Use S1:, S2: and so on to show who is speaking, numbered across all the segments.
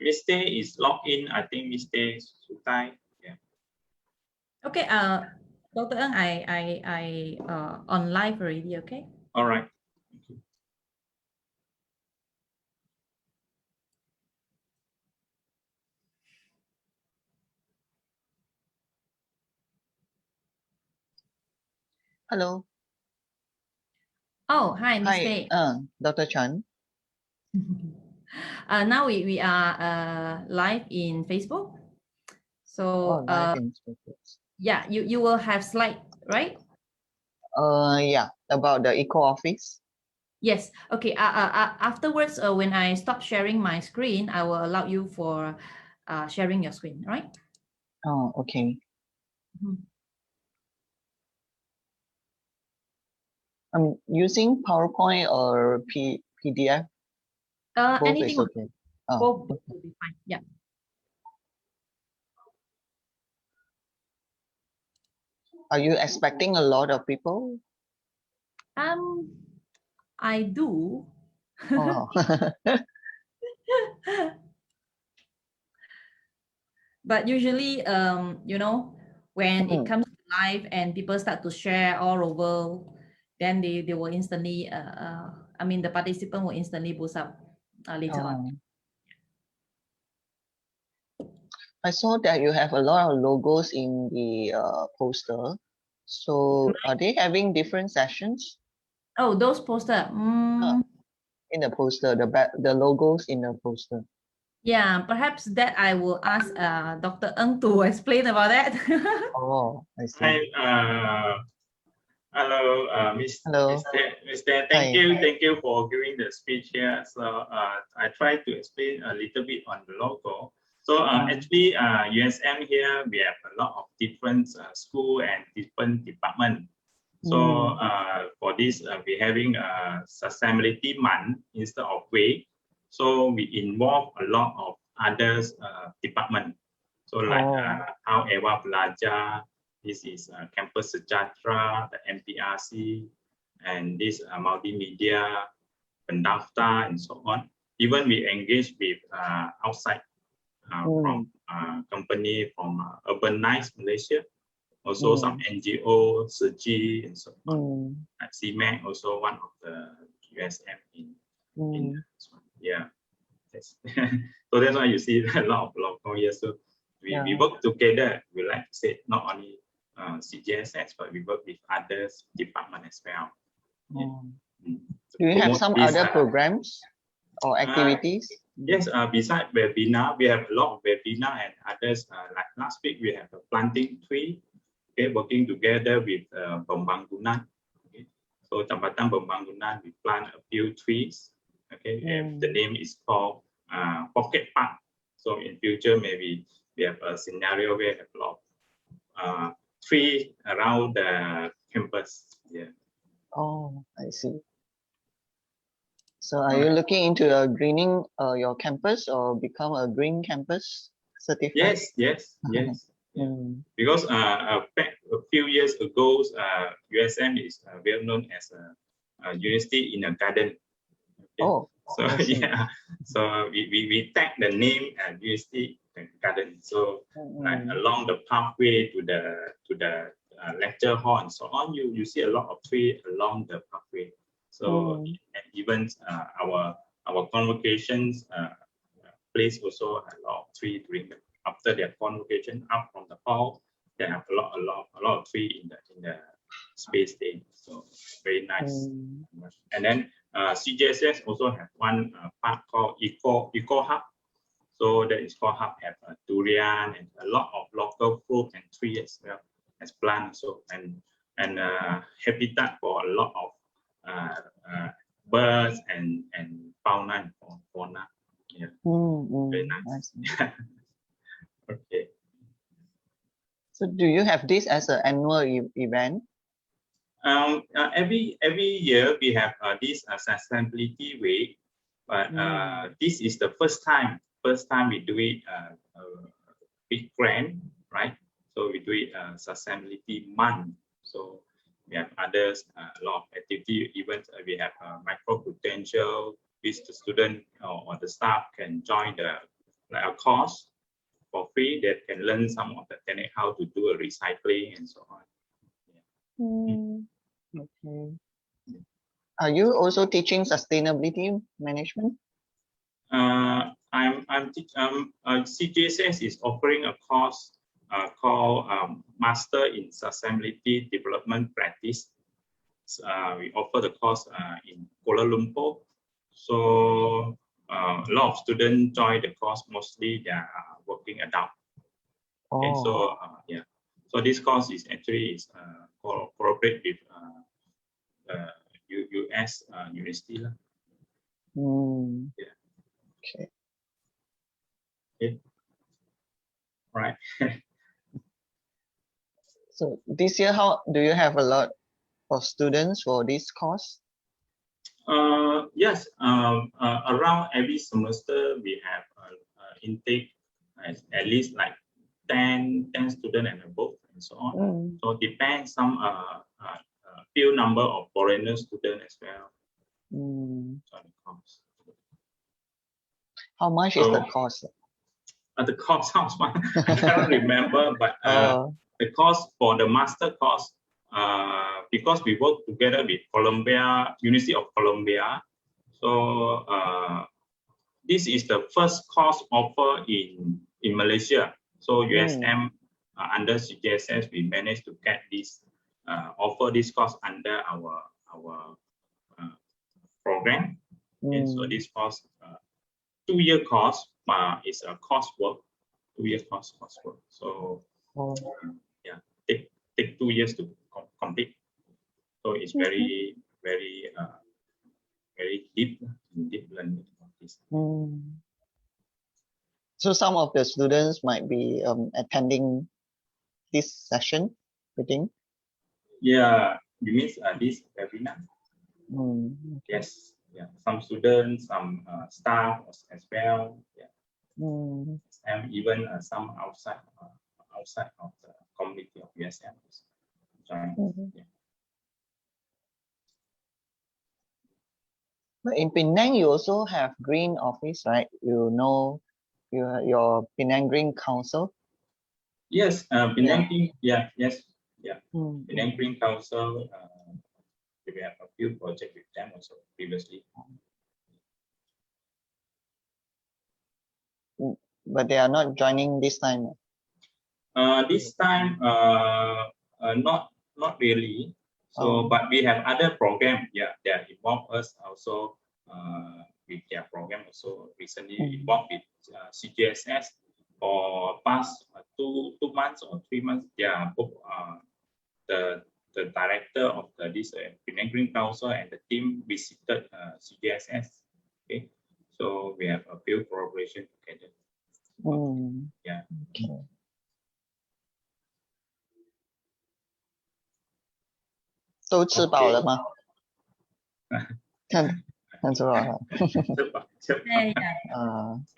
S1: Miss Tay is logged in. I think Miss Tay Sutai. Yeah.
S2: Okay. Dr. Ng, I on live already. Okay.
S1: All right.
S3: Hello.
S2: Oh, hi, Miss
S3: Hi,
S2: Tay.
S3: Dr. Chan.
S2: Now we are live in Facebook. So
S3: Live in Facebook.
S2: yeah, you will have slide, right?
S3: Yeah, about the eco office.
S2: Yes. Okay. Afterwards, when I stop sharing my screen, I will allow you for sharing your screen, right?
S3: Oh, okay. I'm using PowerPoint or PDF. Both
S2: Anything
S3: is okay.
S2: both will be fine. Yeah.
S3: Are you expecting a lot of people?
S2: I do.
S3: Oh.
S2: But usually, you know, when it
S3: Mm.
S2: comes to live and people start to share all over, then they will instantly, I mean, the participant will instantly boost up later on.
S3: I saw that you have a lot of logos in the poster. So are they having different sessions?
S2: Oh, those poster.
S3: In the poster, the logos in the poster.
S2: Yeah, perhaps that I will ask Dr. Ng to explain about that.
S3: Oh, I see.
S1: Hi, hello,
S3: Hello.
S1: Mr.
S3: Hi.
S1: Thank you for giving the speech here. So I try to explain a little bit on the logo. So actually, USM here, we have a lot of different school and different department. So for this, we're having a sustainability month instead of way. So we involve a lot of others department. So like how Ewa Plaza, this is Campus Sejahtera, the MPRC, and this multimedia, Pendaftar, and so on. Even we engage with outside from company from Urbanize Malaysia, also some NGO, SDGs, and so on. CMAC also one of the USM in this one. Yeah. So that's why you see a lot of local here. So we work together. We like to say not only CGSS, but we work with others department as well.
S3: Do you have some other programs or activities?
S1: Yes, besides webinar, we have a lot of webinar and others. Like last week, we have a planting tree, okay, working together with Pembangunan. Okay. So Jambatan Pembangunan, we plant a few trees. Okay, and the name is called Pocket Park. So in future, maybe we have a scenario where we have a lot of trees around the campus. Yeah.
S3: Oh, I see. So are you looking into greening your campus or become a green campus certified?
S1: Yes. Because back a few years ago, USM is well known as a university in a garden. Okay?
S3: Oh,
S1: so yeah, so we tag the name university garden. So like along the pathway to the lecture hall and so on, you see a lot of trees along the pathway. So even our convocations place also a lot of tree during after their convocation up from the hall. They have a lot of tree in the space there. So very nice. And then CGSS also have one part called Eco Hub. So that is called Hub have durian and a lot of local fruit and tree as well as plants. So and habitat for a lot of birds and fauna and fauna. Yeah. Very nice. Okay.
S3: So do you have this as an annual event?
S1: Every year we have this sustainability week, but this is the first time we do it big grand, right? So we do it sustainability month. So we have others a lot of activity events. We have micro potential, which the student or the staff can join the like a course for free that can learn some of the technique how to do a recycling and so on.
S3: Okay. Are you also teaching sustainability management?
S1: CGSS is offering a course called Master in Sustainability Development Practice. We offer the course in Kuala Lumpur. So a lot of students join the course. Mostly they are working adult. Okay, so yeah, so this course is actually cooperate with US university. Yeah.
S3: Okay.
S1: Okay. Right.
S3: So this year, how do you have a lot of students for this course?
S1: Yes, around every semester we have intake at least like 10 students and above and so on. So depends some few number of foreigner students as well.
S3: How much is the cost?
S1: The cost sounds fun. I cannot remember, but the cost for the master course, because we work together with University of Columbia. So this is the first course offer in Malaysia. So USM under CGSS, we managed to get this offer this course under our program. And so this course 2-year course is a coursework, 2-year coursework. So yeah, take 2 years to complete. So it's very deep learning of this.
S3: So some of the students might be attending this session, you think?
S1: Yeah, you mean this webinar? Yes, yeah. Some students, some staff as well. Yeah. And even some outside of the community of USM. Yeah.
S3: But in Penang, you also have Green Office, right? You know, your Penang Green Council.
S1: Yes, Penang Green. Yeah, yes, yeah. Penang Green Council. We have a few projects with them also previously.
S3: But they are not joining this time.
S1: This time, not really. So, but we have other program. Yeah, that involve us also with their program. Also recently involved with CGSS for past 2 months or 3 months. Yeah, both the director of this Penang Green Council and the team visited CGSS. Okay, so we have a few collaboration together. Yeah.
S3: Okay. 都吃饱了吗？看吃饱了。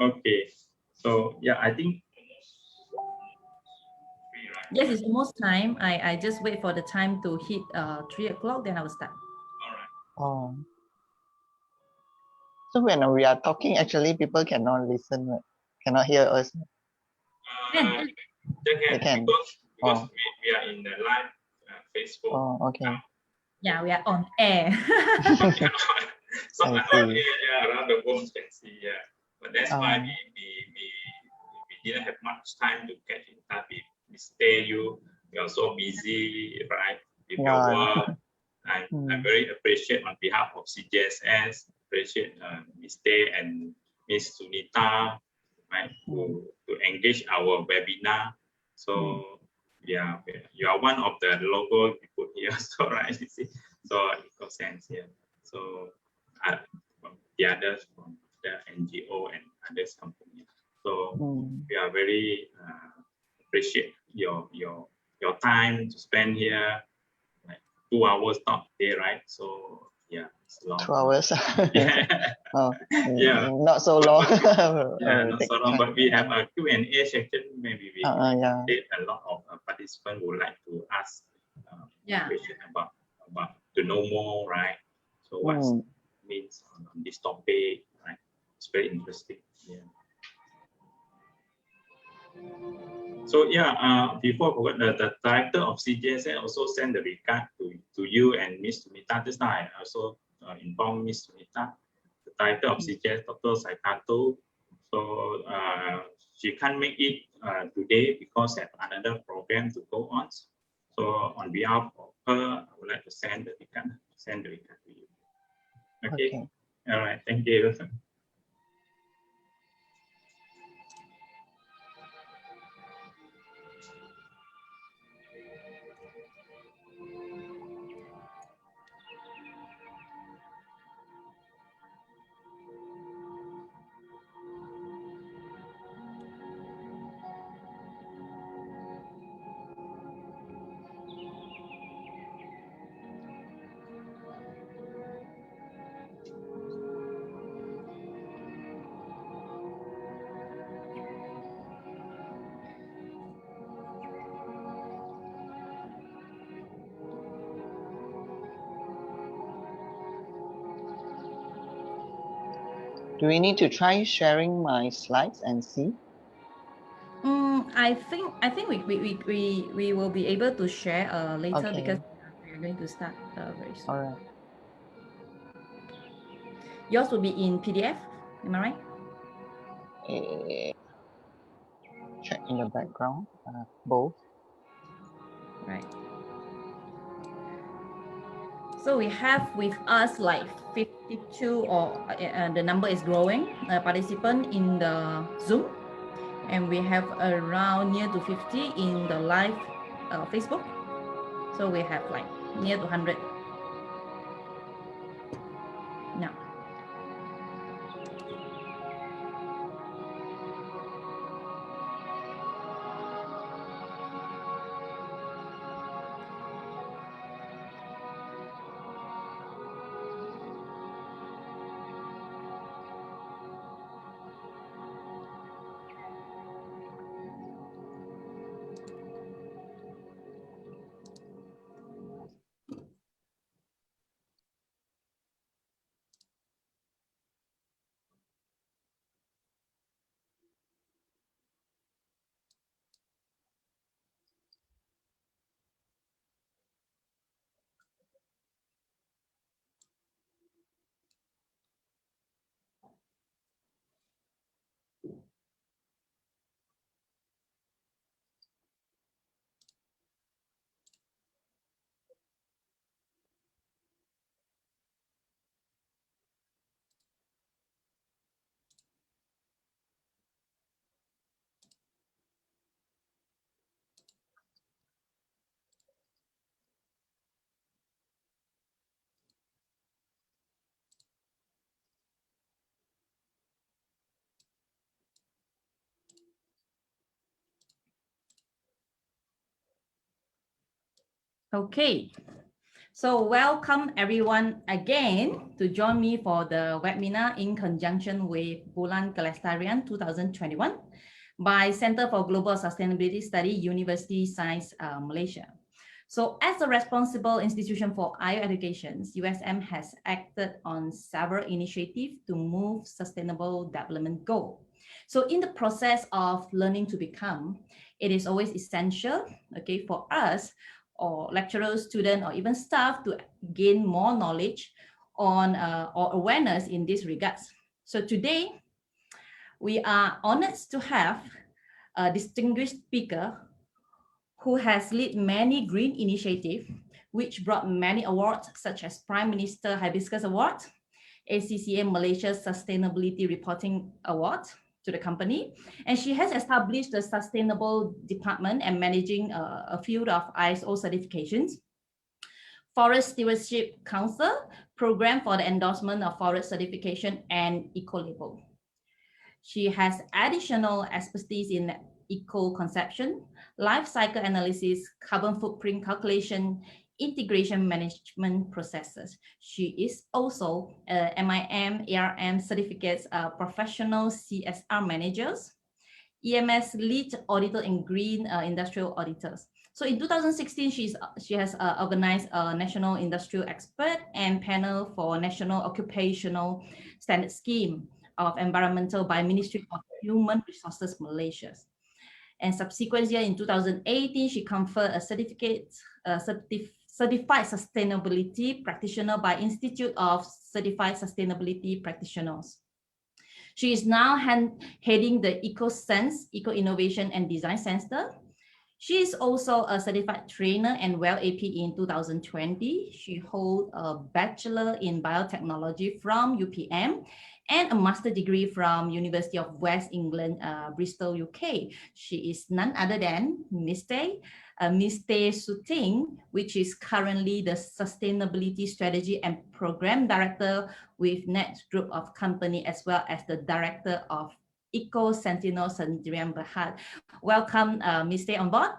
S1: Okay. So yeah, I think.
S2: Yes, it's almost time. I just wait for the time to hit 3 o'clock, then I will start.
S3: All right. So when we are talking, actually people cannot listen, right? Cannot hear us.
S1: They can. Because we are in the live Facebook.
S3: Oh, okay.
S2: Yeah, we are on air.
S1: So around the world can see. Yeah, but that's why we didn't have much time to get in touch. We stay you. We are so busy, right? With your work. I very appreciate on behalf of CGSS. Appreciate Ms. Tay and Ms. Sunita, right, to engage our webinar. So yeah, you are one of the logo we put here, so right, you see, so it makes sense here. So the others from the NGO and others company. So we are very appreciate your time to spend here, like 2 hours not there, right? So yeah, it's long.
S3: 2 hours.
S1: Yeah.
S3: Yeah. Not so long.
S1: Yeah, not so long. But we have a Q&A section. Maybe we did a lot of participants would like to ask question about to know more, right? So what means on this topic, right? It's very interesting. Yeah. So yeah, before the director of CGS also sent the regard to you and Miss Sumita. This time I also informed Miss Sumita, the director of CGS, Dr. Saitato. So she can't make it today because have another program to go on. So on behalf of her, I would like to send the regard to you. Okay. All right. Thank you.
S3: Do we need to try sharing my slides and see?
S2: I think we will be able to share later because we're going to start very soon.
S3: All right.
S2: Yours will be in PDF, am I right?
S3: Check in the background, both.
S2: Right. So we have with us like 52 or the number is growing participant in the Zoom, and we have around near to 50 in the live Facebook. So we have like near to 100 now. Okay, so welcome everyone again to join me for the webinar in conjunction with Bulan Kelestarian 2021 by Center for Global Sustainability Study, University Science Malaysia. So as a responsible institution for higher education, USM has acted on several initiatives to move sustainable development goal. So in the process of learning to become, it is always essential, okay, for us or lecturers, students, or even staff to gain more knowledge on or awareness in these regards. So today, we are honored to have a distinguished speaker who has led many green initiatives, which brought many awards such as Prime Minister Hibiscus Award, ACCA Malaysia Sustainability Reporting Award to the company. And she has established the Sustainable Department and managing a field of ISO certifications, Forest Stewardship Council, Program for the Endorsement of Forest Certification, and Eco-Label. She has additional expertise in eco-conception, life cycle analysis, carbon footprint calculation, integration management processes. She is also MIM, ARM certificates professional CSR managers, EMS lead auditor and green industrial auditors. So in 2016, she has organized a national industrial expert and panel for national occupational standard scheme of environmental by Ministry of Human Resources Malaysia. And subsequent year in 2018, she conferred a certified sustainability practitioner by Institute of Certified Sustainability Practitioners. She is now heading the EcoSense, Eco Innovation and Design Center. She is also a certified trainer and WELL AP in 2020. She holds a Bachelor in Biotechnology from UPM and a master degree from University of West England, Bristol, UK. She is none other than Miss Tay Suting, which is currently the Sustainability Strategy and Program Director with NET Group of Company, as well as the Director of Eco Sentinel Sendirian Berhad. Welcome, Ms. Tay, on board.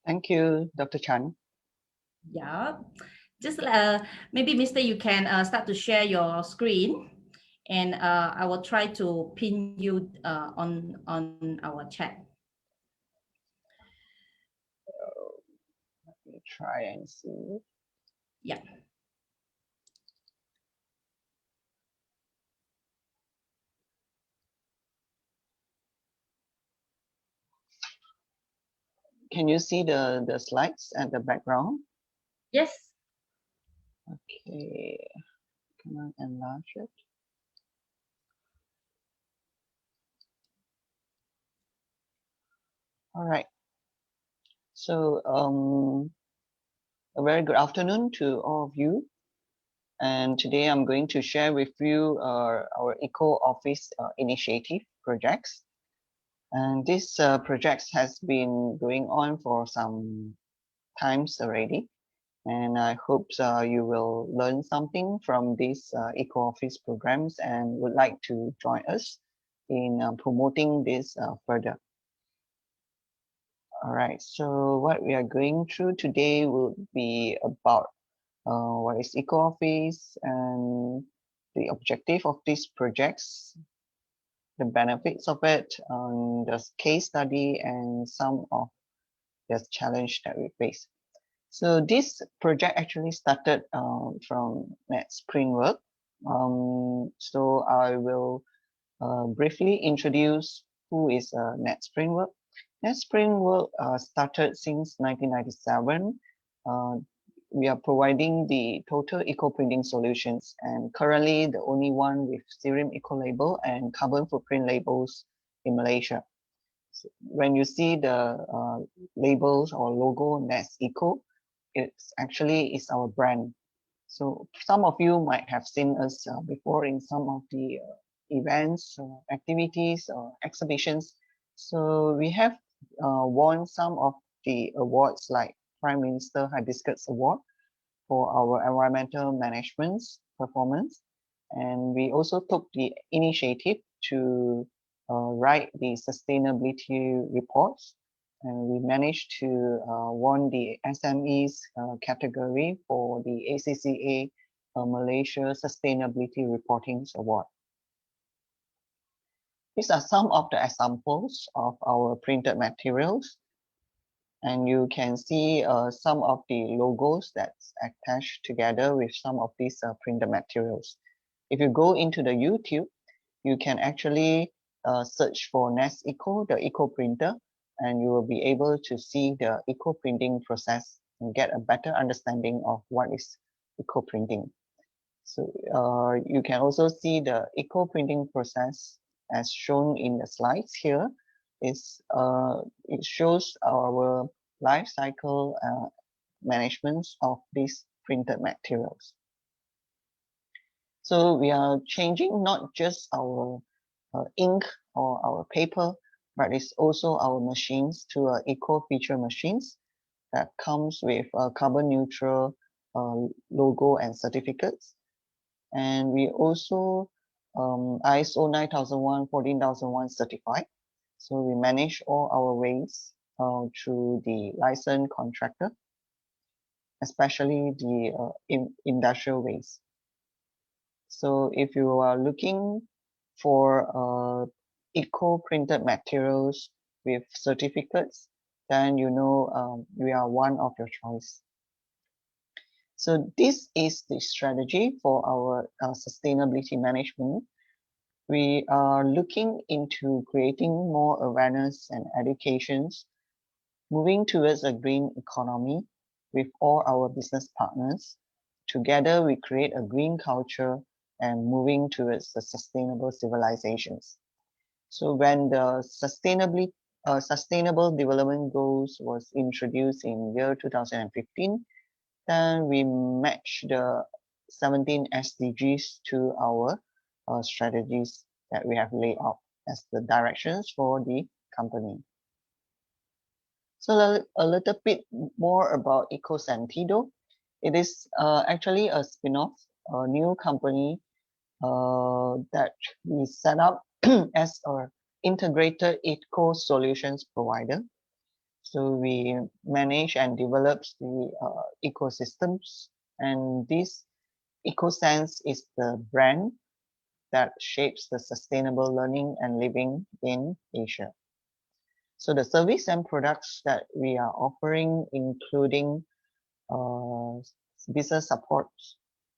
S3: Thank you, Dr. Chan.
S2: Yeah, just maybe Mr. you can start to share your screen, and I will try to pin you on our chat.
S3: Let me try and see.
S2: Yeah.
S3: Can you see the slides at the background?
S2: Yes.
S3: Okay, can I enlarge it? All right. So a very good afternoon to all of you. And today I'm going to share with you our Eco Office initiative projects. And this project has been going on for some times already. And I hope you will learn something from these Eco Office programs and would like to join us in promoting this further. All right, so what we are going through today will be about what is Eco Office and the objective of these projects, the benefits of it, the case study, and some of the challenge that we face. So this project actually started from Net Springwork. So I will briefly introduce who is Net Springwork. Net Springwork started since 1997. We are providing the total eco-printing solutions, and currently the only one with Cerium Eco Label and carbon footprint labels in Malaysia. So when you see the labels or logo Nets Eco, it's actually is our brand. So some of you might have seen us before in some of the events, activities, exhibitions. So we have won some of the awards like Prime Minister Hibiscus Award for our environmental management performance. And we also took the initiative to write the sustainability reports. And we managed to won the SMEs category for the ACCA Malaysia Sustainability Reporting Award. These are some of the examples of our printed materials. And you can see some of the logos that's attached together with some of these printed materials. If you go into the YouTube, you can actually search for Nest Eco, the Eco printer, and you will be able to see the eco printing process and get a better understanding of what is eco printing. So you can also see the eco printing process as shown in the slides here. It shows our life cycle management of these printed materials. So we are changing not just our ink or our paper, but it's also our machines to eco feature machines that comes with a carbon neutral logo and certificates. And we also ISO 9001, 14001 certified. So we manage all our waste through the licensed contractor, especially the industrial waste. So if you are looking for eco printed materials with certificates, then you know we are one of your choice. So this is the strategy for our sustainability management. We are looking into creating more awareness and educations, moving towards a green economy with all our business partners. Together, we create a green culture and moving towards the sustainable civilizations. So when the Sustainable Development Goals was introduced in year 2015, then we match the 17 SDGs to our strategies that we have laid out as the directions for the company. So a little bit more about EcoSentido. It is actually a spin-off, a new company that we set up as an integrated eco solutions provider. So we manage and develop the ecosystems, and this EcoSense is the brand that shapes the sustainable learning and living in Asia. So the service and products that we are offering, including business support,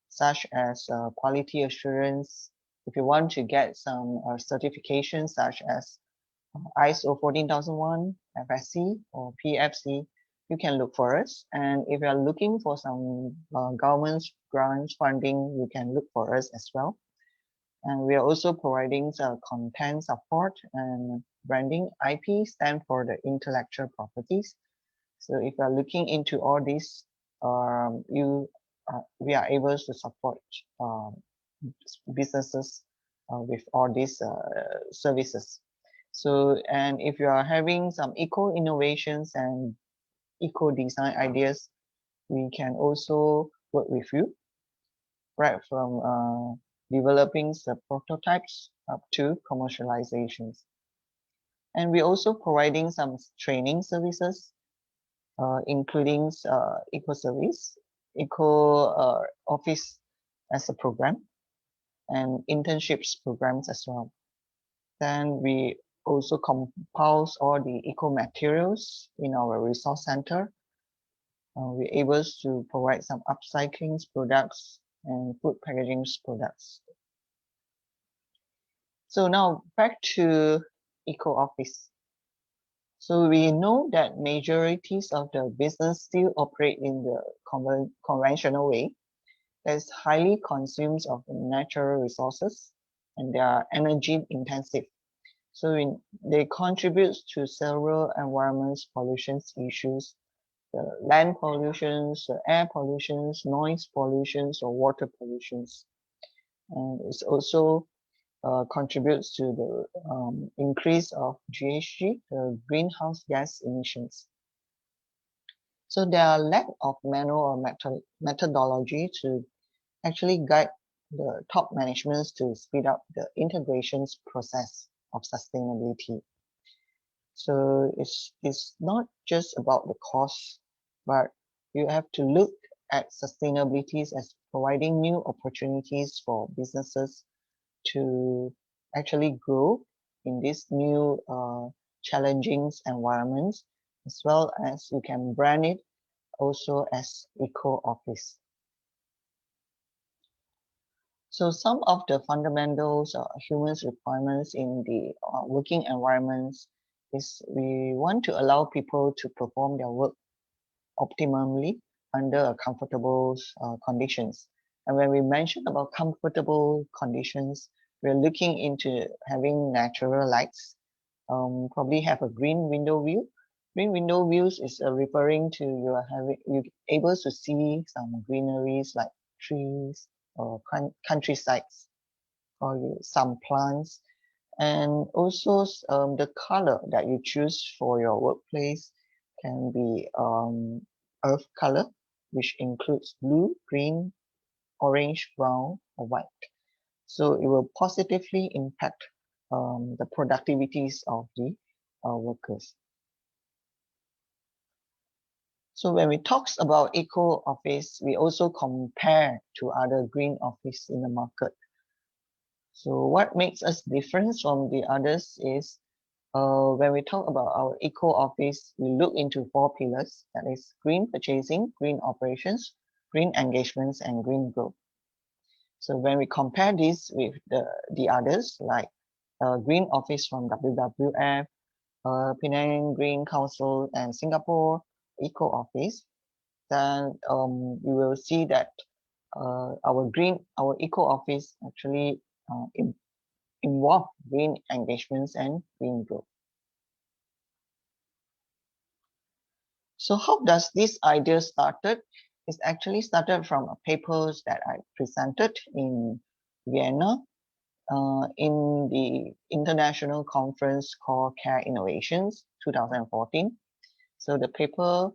S3: such as quality assurance. If you want to get some certifications such as ISO 14001, FSC, or PFC, you can look for us. And if you are looking for some government grants funding, you can look for us as well. And we are also providing content support and branding. IP stand for the intellectual properties. So if you are looking into all this, we are able to support businesses with all these services. So, and if you are having some eco innovations and eco design ideas, we can also work with you, right from developing the prototypes up to commercializations. And we're also providing some training services, including eco service, eco office as a program, and internships programs as well. Then we also compose all the eco materials in our resource center. We're able to provide some upcycling products and food packaging products. So now back to eco office. So we know that majorities of the business still operate in the conventional way. That's highly consumes of natural resources and they are energy intensive. So they contribute to several environment pollution issues, the land pollutions, the air pollutions, noise pollutions, or water pollutions. And it's also contributes to the increase of GHG, the greenhouse gas emissions. So there are lack of manual or methodology to actually guide the top managements to speed up the integrations process of sustainability. So it's not just about the cost, but you have to look at sustainability as providing new opportunities for businesses to actually grow in this new challenging environments, as well as you can brand it also as eco office. So some of the fundamentals humans requirements in the working environments is we want to allow people to perform their work optimally under comfortable conditions. And when we mention about comfortable conditions, we're looking into having natural lights, probably have a green window view. Green window views is referring to you're able to see some greeneries like trees or countrysides or some plants, and also the color that you choose for your workplace can be earth color, which includes blue, green, orange, brown, or white. So it will positively impact the productivities of the workers. So when we talk about eco office, we also compare to other green office in the market. So what makes us different from the others is when we talk about our eco office, we look into 4 pillars, that is green purchasing, green operations, green engagements, and green growth. So when we compare this with the others, like Green Office from WWF, Penang Green Council, and Singapore Eco Office, then we will see that our Eco Office actually involve green engagements and green growth. So how does this idea started? It's actually started from papers that I presented in Vienna in the international conference called Care Innovations 2014. So the paper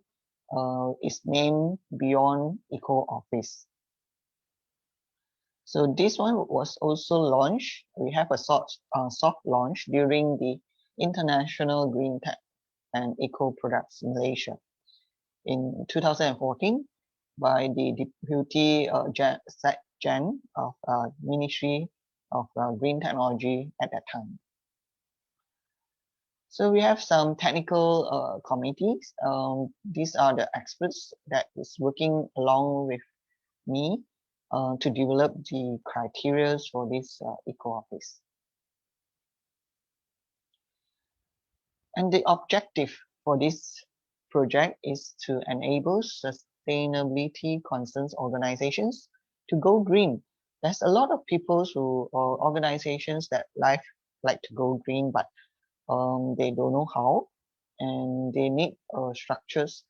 S3: is named Beyond Eco Office. So this one was also launched. We have a soft launch during the International Green Tech and Eco Products Malaysia in 2014 by the Deputy Jan of Ministry of Green Technology at that time. So we have some technical committees. These are the experts that is working along with me to develop the criteria for this Eco Office. And the objective for this project is to enable sustainability concerns organizations to go green. There's a lot of people or organizations that like to go green, but they don't know how, and they need structures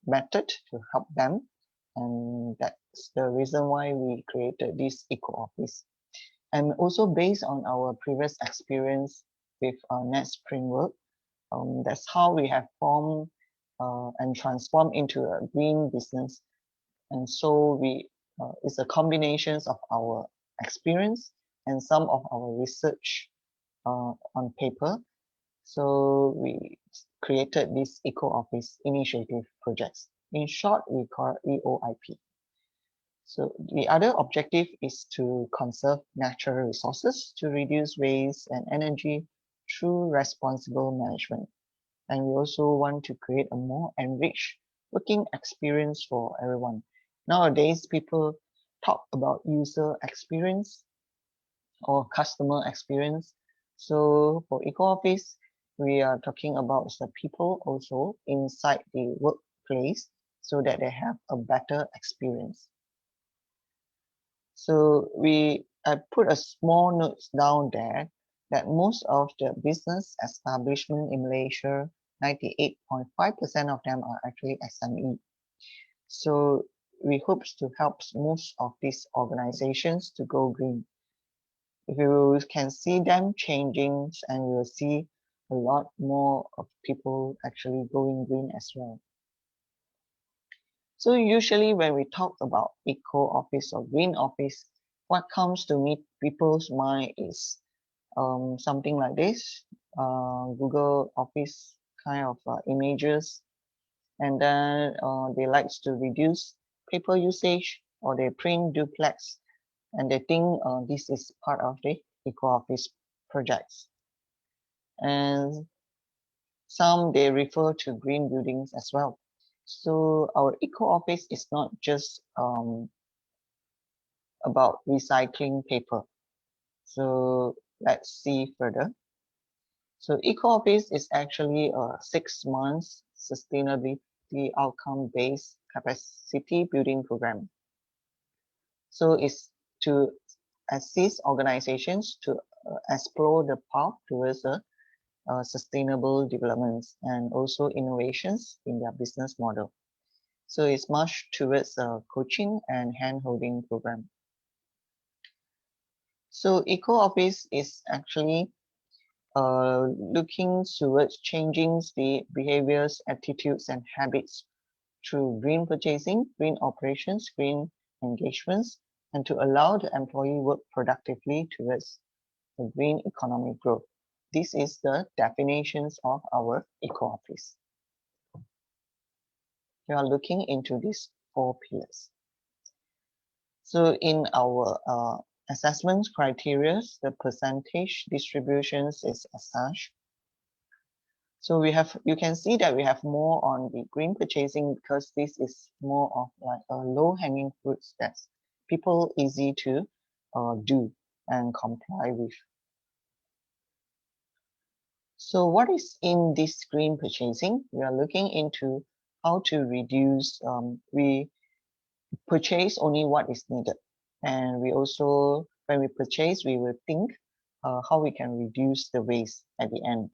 S3: method to help them, and that's the reason why we created this Eco Office. And also based on our previous experience with NETS framework, that's how we have formed and transformed into a green business. And so it's a combination of our experience and some of our research on paper. So we created this Eco Office initiative projects. In short, we call it EOIP. So the other objective is to conserve natural resources, to reduce waste and energy through responsible management. And we also want to create a more enriched working experience for everyone. Nowadays, people talk about user experience or customer experience. So for Eco Office, we are talking about the people also inside the workplace so that they have a better experience. So I put a small notes down there that most of the business establishment in Malaysia, 98.5% of them are actually SME. So we hope to help most of these organizations to go green. If you can see them changing, and we will see a lot more of people actually going green as well. So usually when we talk about Eco Office or Green Office, what comes to people's mind is something like this, Google Office kind of images, and then they like to reduce paper usage, or they print duplex, and they think this is part of the Eco Office projects. And some they refer to green buildings as well. So our Eco Office is not just about recycling paper. So let's see further. So Eco Office is actually a 6 months sustainability outcome-based capacity building program. So it's to assist organizations to explore the path towards sustainable developments and also innovations in their business model. So it's much towards a coaching and hand-holding program. So Eco Office is actually looking towards changing the behaviors, attitudes, and habits through green purchasing, green operations, green engagements, and to allow the employee work productively towards the green economic growth. This is the definitions of our Eco Office. We are looking into these 4 pillars. So in our assessment criteria, the percentage distributions is as such. So you can see that we have more on the green purchasing because this is more of like a low-hanging fruits that's people easy to do and comply with. So what is in this green purchasing? We are looking into how to reduce, we purchase only what is needed. And we also, when we purchase, we will think how we can reduce the waste at the end,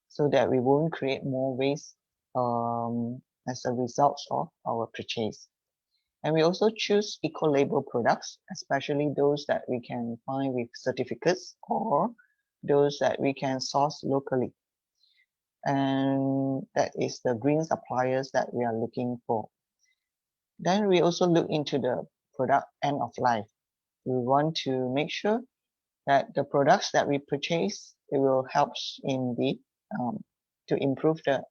S3: so that we won't create more waste as a result of our purchase. And we also choose eco-label products, especially those that we can find with certificates or those that we can source locally. And that is the green suppliers that we are looking for. Then we also look into the product end of life. We want to make sure that the products that we purchase, it will help in the to improve the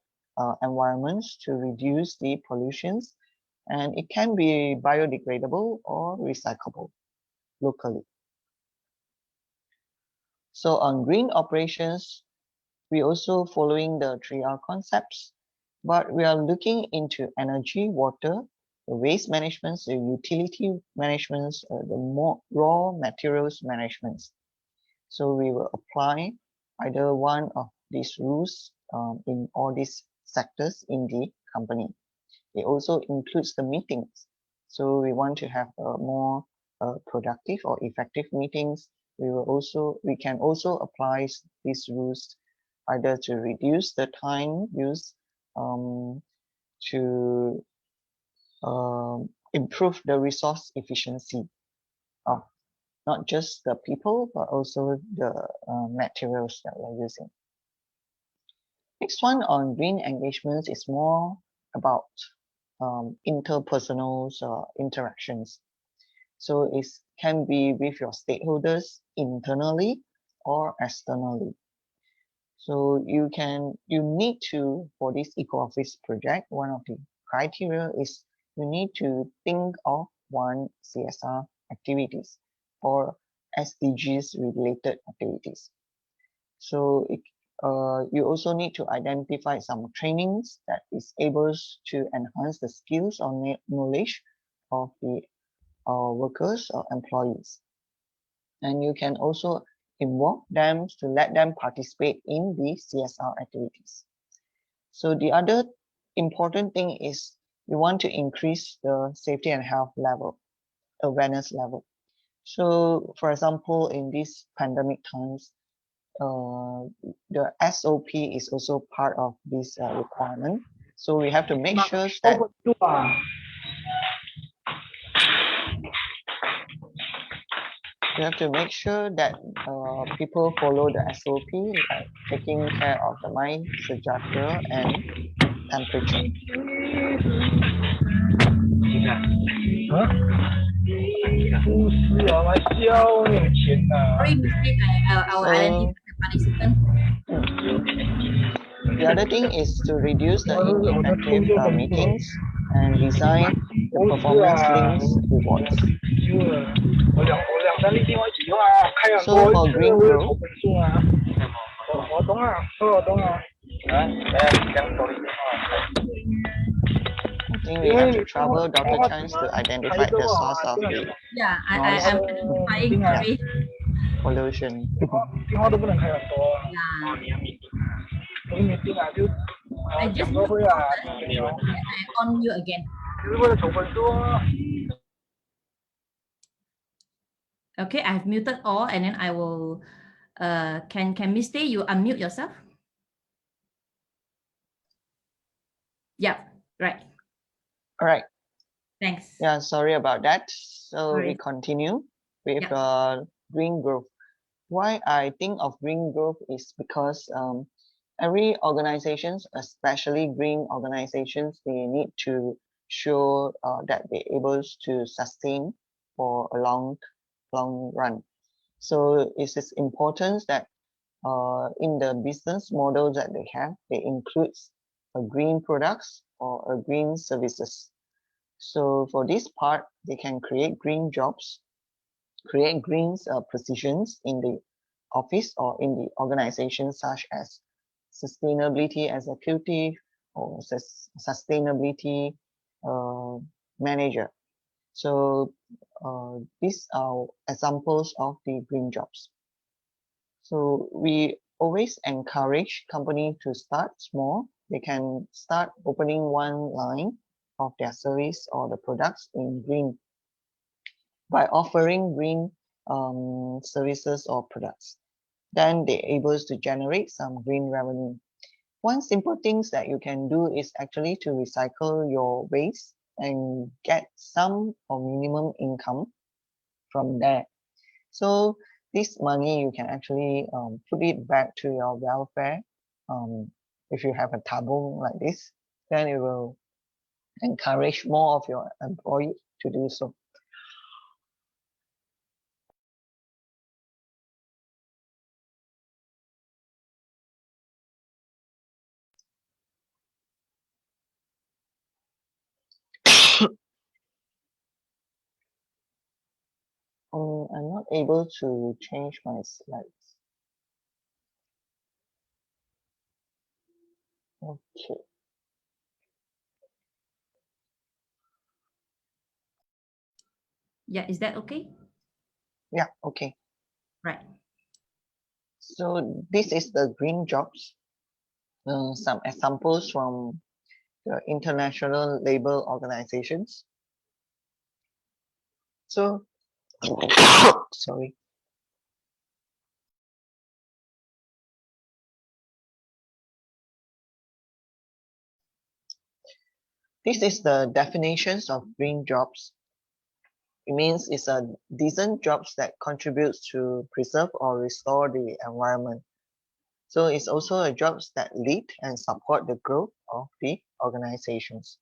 S3: environments, to reduce the pollutions, and it can be biodegradable or recyclable locally. So on green operations, we also following the 3R concepts, but we are looking into energy, water, the waste management, the utility management, the more raw materials management. So we will apply either one of these rules in all these sectors in the company. It also includes the meetings. So we want to have more productive or effective meetings. We can also apply these rules either to reduce the time used, to improve the resource efficiency of not just the people, but also the materials that we're using. Next one on green engagements is more about interpersonal interactions. So it can be with your stakeholders internally or externally. So you need to, for this eco-office project, one of the criteria is you need to think of one CSR activities or SDGs related activities. So you also need to identify some trainings that is able to enhance the skills or knowledge of the workers or employees. And you can also involve them to let them participate in the CSR activities. So the other important thing is you want to increase the safety and health level, awareness level. So for example, in these pandemic times, the SOP is also part of this requirement. So we have to make sure that people follow the SOP, like taking care of the mind, sejahtera, and temperature.
S2: Sorry, mistake. I will identify the participant.
S3: The other thing is to reduce the ineffective meetings and design the performance-linked rewards. So for green growth, I think we have to trouble Dr. Chance to identify the source of the
S2: I'm identifying. Sorry.
S3: pollution.
S2: I just I on you again. Okay, I've muted all, and then I will. Can Miss Day you unmute yourself? Yeah. Right.
S3: All right.
S2: Thanks.
S3: Yeah, sorry about that. So
S2: Sorry.
S3: we continue with green growth. Why I think of green growth is because every organizations, especially green organizations, they need to show that they're able to sustain for a long run. So it is important that in the business model that they have, they include a green products or a green services. So for this part, they can create green jobs, create green positions in the office or in the organization, such as sustainability executive or sustainability manager. So these are examples of the green jobs. So we always encourage company to start small. They can start opening one line of their service or the products in green by offering green services or products. Then they're able to generate some green revenue. One simple things that you can do is actually to recycle your waste and get some or minimum income from there. So this money you can actually put it back to your welfare. If you have a tabung like this, then it will encourage more of your employees to do so. I'm not able to change my slides. Okay.
S2: Yeah, is that okay?
S3: Yeah, okay.
S2: Right.
S3: So this is the green jobs. Some examples from the international labor organizations. So, sorry. This is the definitions of green jobs. It means it's a decent jobs that contributes to preserve or restore the environment. So it's also a jobs that lead and support the growth of the organizations.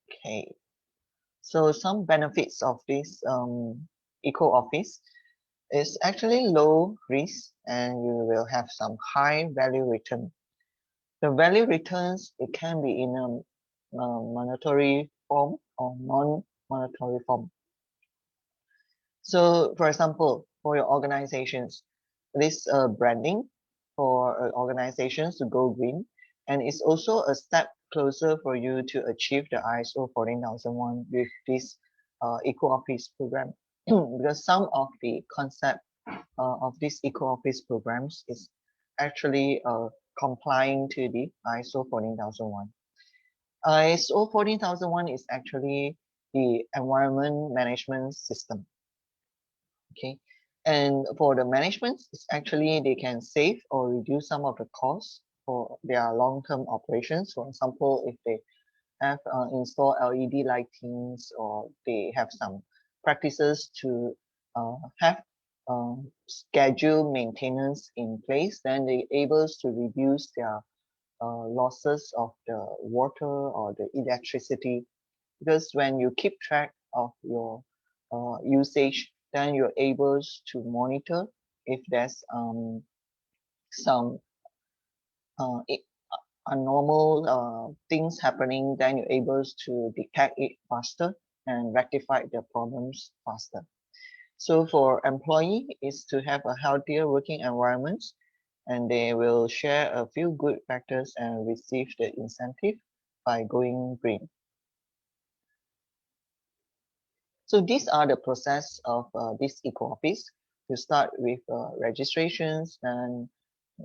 S3: Okay. So some benefits of this eco office is actually low risk and you will have some high value return. The value returns, it can be in a monetary form or non-monetary form. So for example, for your organizations, this branding for organizations to go green, and it's also a step closer for you to achieve the ISO 14001 with this eco office program. Because some of the concept of these eco office programs is actually complying to the ISO 14001. ISO 14001 is actually the environment management system. Okay, and for the management, it's actually they can save or reduce some of the costs for their long-term operations. For example, if they have installed LED lightings or they have some practices to have schedule maintenance in place, then they able to reduce their losses of the water or the electricity, because when you keep track of your usage, then you're able to monitor if there's some abnormal things happening, then you're able to detect it faster and rectify the problems faster. So for employee is to have a healthier working environment, and they will share a few good factors and receive the incentive by going green. So these are the process of this eco office. You start with registrations, and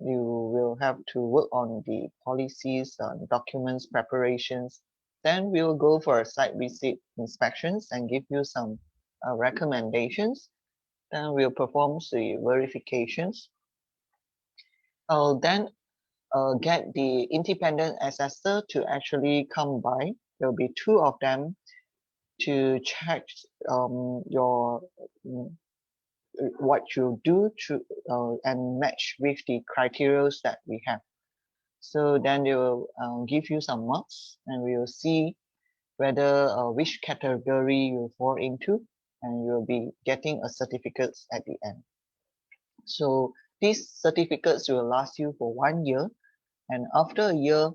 S3: you will have to work on the policies, documents preparations. Then we will go for a site visit inspections and give you some recommendations. Then we'll perform the verifications. I'll then get the independent assessor to actually come by. There'll be two of them to check your what you do to and match with the criteria that we have. So then they will give you some marks, and we will see whether which category you fall into, and you'll be getting a certificates at the end. So these certificates will last you for 1 year, and after a year,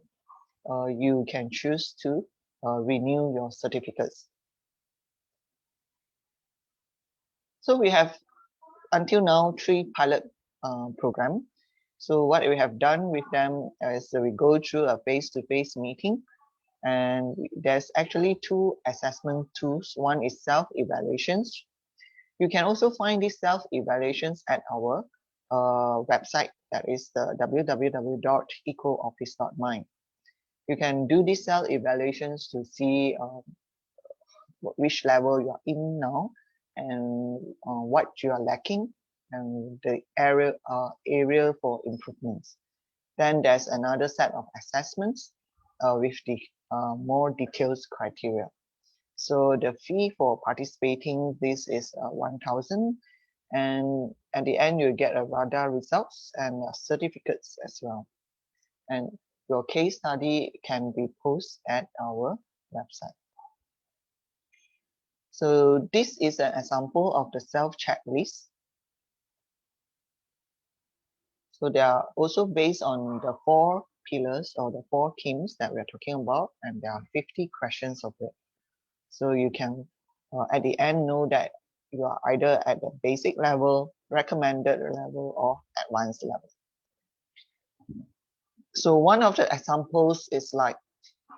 S3: you can choose to renew your certificates. So we have until now 3 pilot program. So what we have done with them is we go through a face-to-face meeting, and there's actually 2 assessment tools. One is self-evaluations. You can also find these self-evaluations at our website, that is the www.ecooffice.my. You can do these self-evaluations to see which level you are in now, and what you are lacking, and the area for improvements. Then there's another set of assessments with the more detailed criteria. So the fee for participating this is 1,000, and at the end you get a radar results and certificates as well. And your case study can be posted at our website. So this is an example of the self-checklist. So they are also based on the 4 pillars or the 4 themes that we're talking about, and there are 50 questions of it. So you can at the end know that you are either at the basic level, recommended level, or advanced level. So one of the examples is like,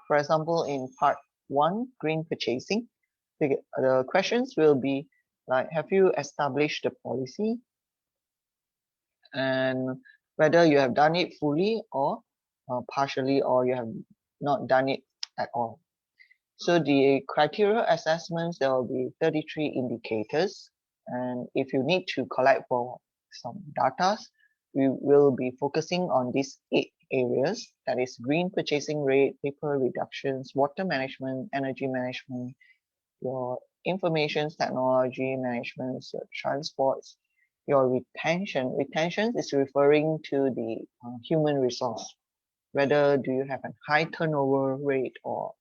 S3: for example, in part 1, green purchasing, the questions will be like, have you established the policy, and whether you have done it fully or partially, or you have not done it at all. So the criteria assessments, there will be 33 indicators, and if you need to collect for some data, we will be focusing on these 8 areas, that is green purchasing rate, paper reductions, water management, energy management, your information technology management, your transports, your retention. Retention is referring to the human resource, whether do you have a high turnover rate or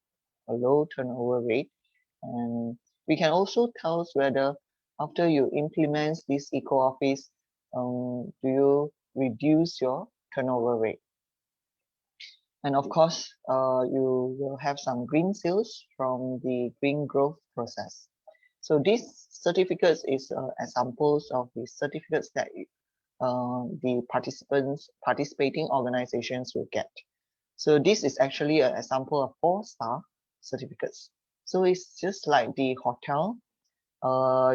S3: a low turnover rate. And we can also tell us whether after you implement this eco office, do you reduce your turnover rate. And of course, you will have some green sales from the green growth process. So these certificates is examples of the certificates that the participating organizations will get. So this is actually an example of 4-star certificates. So it's just like the hotel.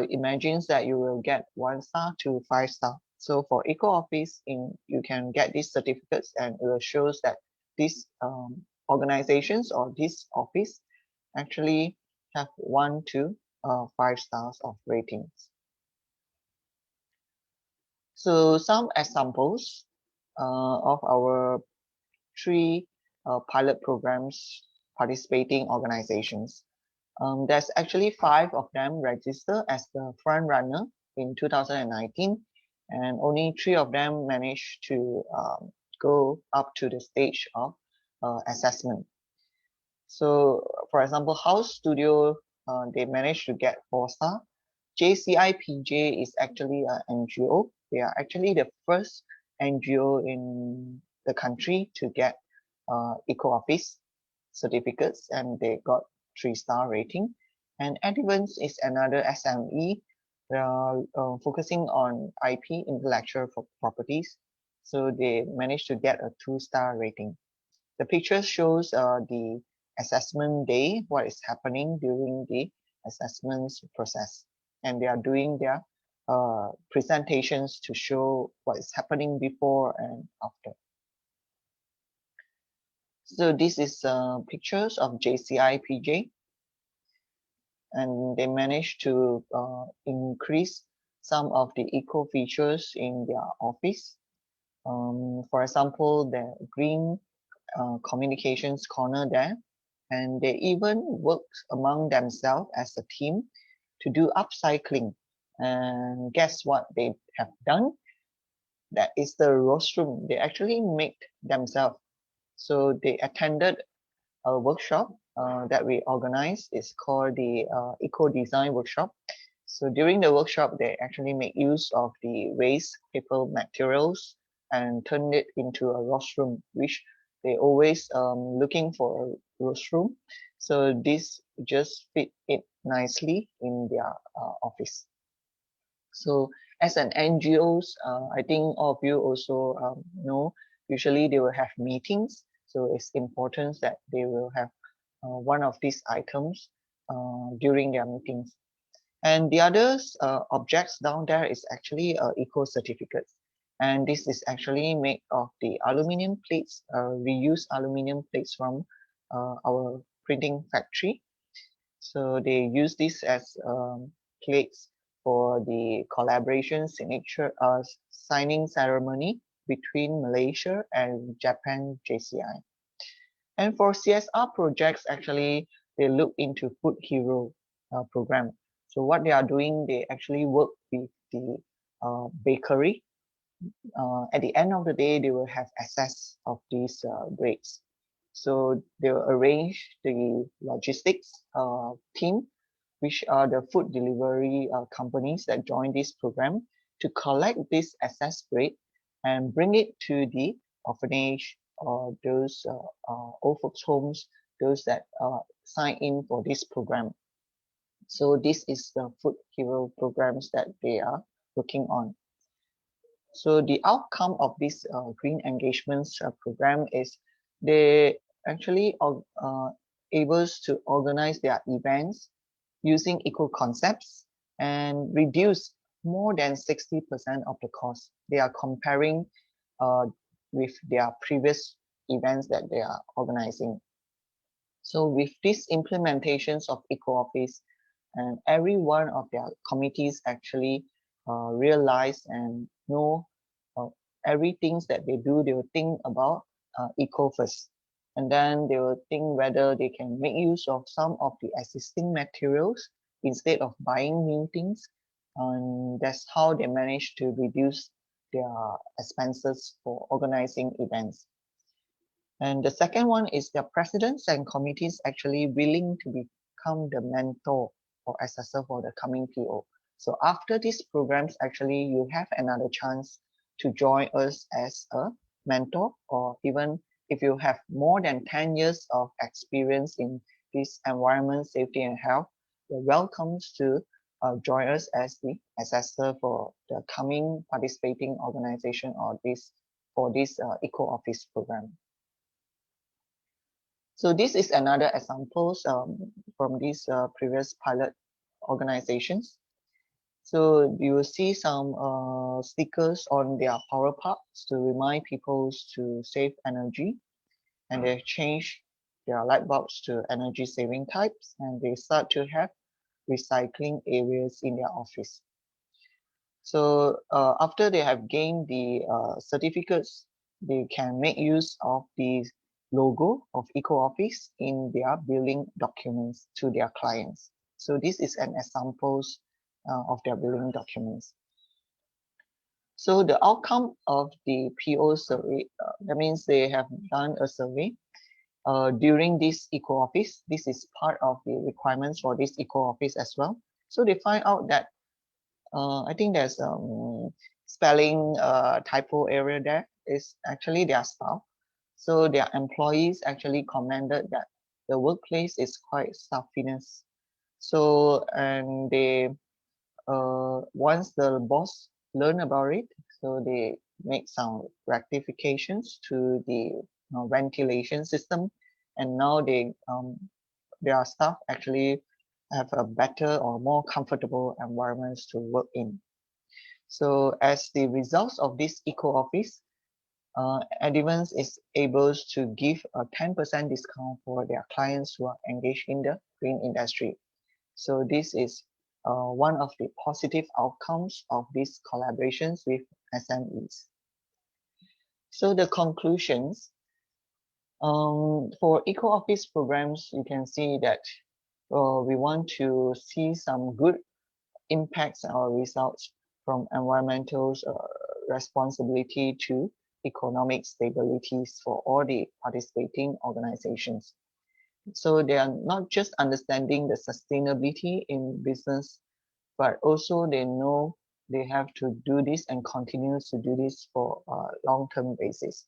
S3: Imagines that you will get 1 star to 5 star. So for eco office, you can get these certificates, and it will shows that these organizations or this office actually have 1 to 5 stars of ratings. So some examples of our 3 pilot programs participating organizations. There's actually 5 of them registered as the front runner in 2019, and only 3 of them managed to go up to the stage of assessment. So for example, House Studio, they managed to get 4 star. JCIPJ is actually an NGO. They are actually the first NGO in the country to get eco office certificates, and they got 3-star rating. And Advance is another SME focusing on IP, intellectual properties. So they managed to get a 2-star rating. The picture shows the assessment day, what is happening during the assessments process. And they are doing their presentations to show what is happening before and after. So this is pictures of JCIPJ, and they managed to increase some of the eco features in their office. For example, the green communications corner there, and they even worked among themselves as a team to do upcycling. And guess what they have done? That is the rostrum. They actually make themselves. So they attended a workshop that we organized. It's called the Eco Design Workshop. So during the workshop, they actually make use of the waste paper materials and turned it into a rostrum, which they always looking for a rostrum. So this just fit it nicely in their office. So as an NGOs, I think all of you also know, usually they will have meetings. So it's important that they will have one of these items during their meetings. And the others objects down there is actually eco certificates. And this is actually made of the aluminum plates, reused aluminum plates from our printing factory. So they use this as plates for the collaboration signature signing ceremony between Malaysia and Japan JCI. And for CSR projects, actually, they look into Food Hero program. So what they are doing, they actually work with the bakery. At the end of the day, they will have access of these breaks. So they will arrange the logistics team, which are the food delivery companies that join this program, to collect this excess bread and bring it to the orphanage or those old folks homes, those that sign in for this program. So this is the Food Hero programs that they are working on. So the outcome of this green engagements program is they actually able to organize their events using eco concepts and reduce more than 60% of the cost. They are comparing with their previous events that they are organizing. So with these implementations of eco office, and every one of their committees actually realize and know everything that they do, they will think about eco first. And then they will think whether they can make use of some of the existing materials instead of buying new things. And that's how they manage to reduce their expenses for organizing events. And the second one is their presidents and committees actually willing to become the mentor or assessor for the coming PO. So after these programs, actually you have another chance to join us as a mentor, or even if you have more than 10 years of experience in this environment, safety and health, you're welcome to join us as the assessor for the coming participating organization or this for this eco office program. So this is another examples from these previous pilot organizations. So you will see some stickers on their power parts to remind people to save energy, and they change their light bulbs to energy saving types, and they start to have recycling areas in their office. So after they have gained the certificates, they can make use of the logo of EcoOffice in their billing documents to their clients. So this is an examples of their billing documents. So the outcome of the PO survey, that means they have done a survey during this EcoOffice. This is part of the requirements for this EcoOffice as well. So they find out that I think there's spelling typo area there is actually their staff. So their employees actually commented that the workplace is quite stuffiness. So and they once the boss learn about it, so they make some rectifications to the ventilation system, and now their staff actually have a better or more comfortable environments to work in. So as the results of this eco office, Advance is able to give a 10% discount for their clients who are engaged in the green industry. So this is one of the positive outcomes of these collaborations with SMEs. So the conclusions, for eco office programs, you can see that we want to see some good impacts or results from environmental responsibility to economic stabilities for all the participating organizations. So they are not just understanding the sustainability in business, but also they know they have to do this and continue to do this for a long-term basis.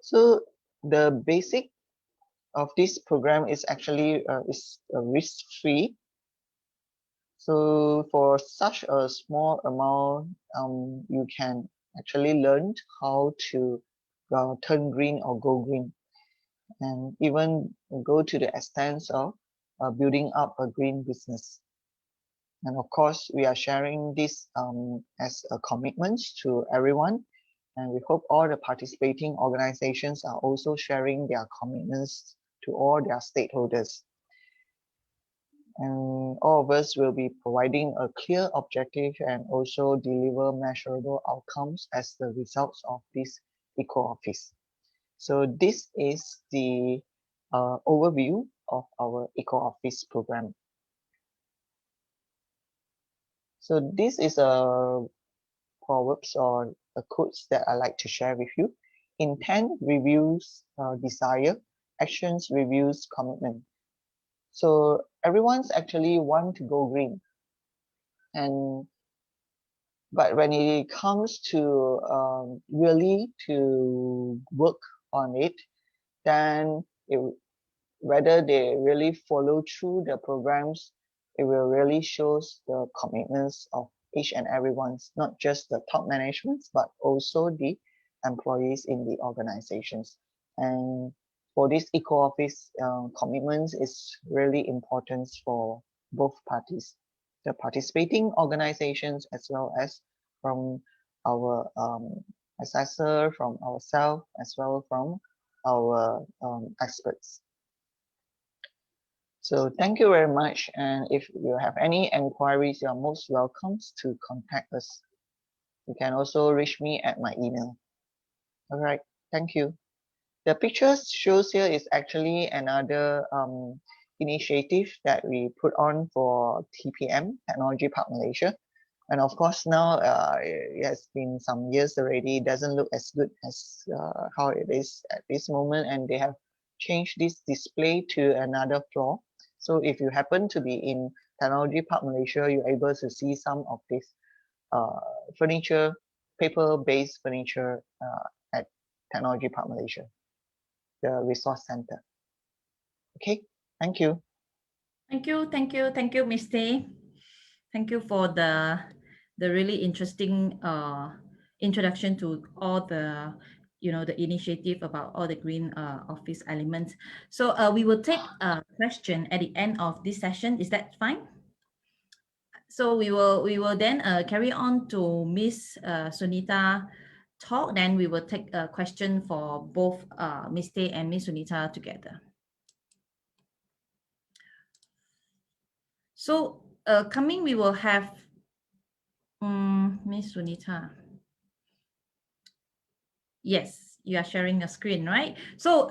S3: So the basic of this program is actually risk-free. So for such a small amount, you can actually learn how to turn green or go green, and even go to the extent of building up a green business. And of course, we are sharing this as a commitment to everyone. And we hope all the participating organizations are also sharing their commitments to all their stakeholders. And all of us will be providing a clear objective and also deliver measurable outcomes as the results of this Eco Office. So this is the overview of our Eco Office program. So this is a proverbs or a quotes that I like to share with you. Intent reveals desire, actions reveals commitment. So everyone's actually want to go green, and but when it comes to really to work on it, then whether they really follow through the programs, it will really shows the commitments of each and everyone's, not just the top managements, but also the employees in the organizations. And for this Eco Office commitments is really important for both parties, the participating organizations as well as from our assessor, from ourselves, as well from our experts. So thank you very much. And if you have any inquiries, you are most welcome to contact us. You can also reach me at my email. All right, thank you. The pictures shows here is actually another initiative that we put on for TPM, Technology Park Malaysia. And of course now it has been some years already. It doesn't look as good as how it is at this moment. And they have changed this display to another floor. So if you happen to be in Technology Park Malaysia, you're able to see some of this furniture, paper-based furniture at Technology Park Malaysia, the resource center. Okay, thank you.
S2: Thank you, Ms. Tay. Thank you for the really interesting introduction to all the the initiative about all the green office elements. So we will take a question at the end of this session. Is that fine? So we will then carry on to Miss Sunita talk. Then we will take a question for both Ms. Tay and Miss Sunita together. So coming, we will have Miss Sunita. Yes, you are sharing the screen, right? So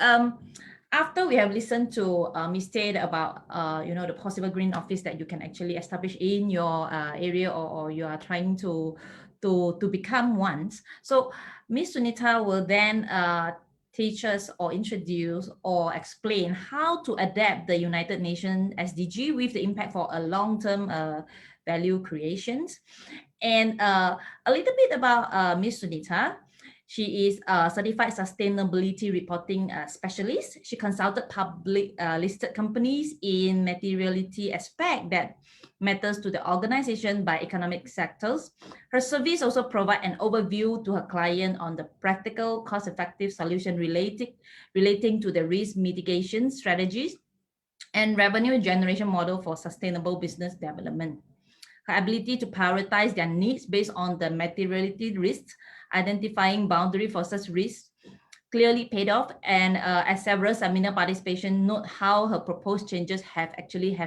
S2: after we have listened to Ms. Tay about the possible green office that you can actually establish in your area, or you are trying to become one. So Ms. Sunita will then teach us or introduce or explain how to adapt the United Nations SDG with the impact for a long-term value creations. And a little bit about Ms. Sunita. She is a certified sustainability reporting specialist. She consulted public listed companies in materiality aspect that matters to the organization by economic sectors. Her service also provide an overview to her client on the practical, cost-effective solution relating to the risk mitigation strategies and revenue generation model for sustainable business development. Her ability to prioritize their needs based on the materiality risks, identifying boundary for such risks, clearly paid off. And as several seminar participants note how her proposed changes have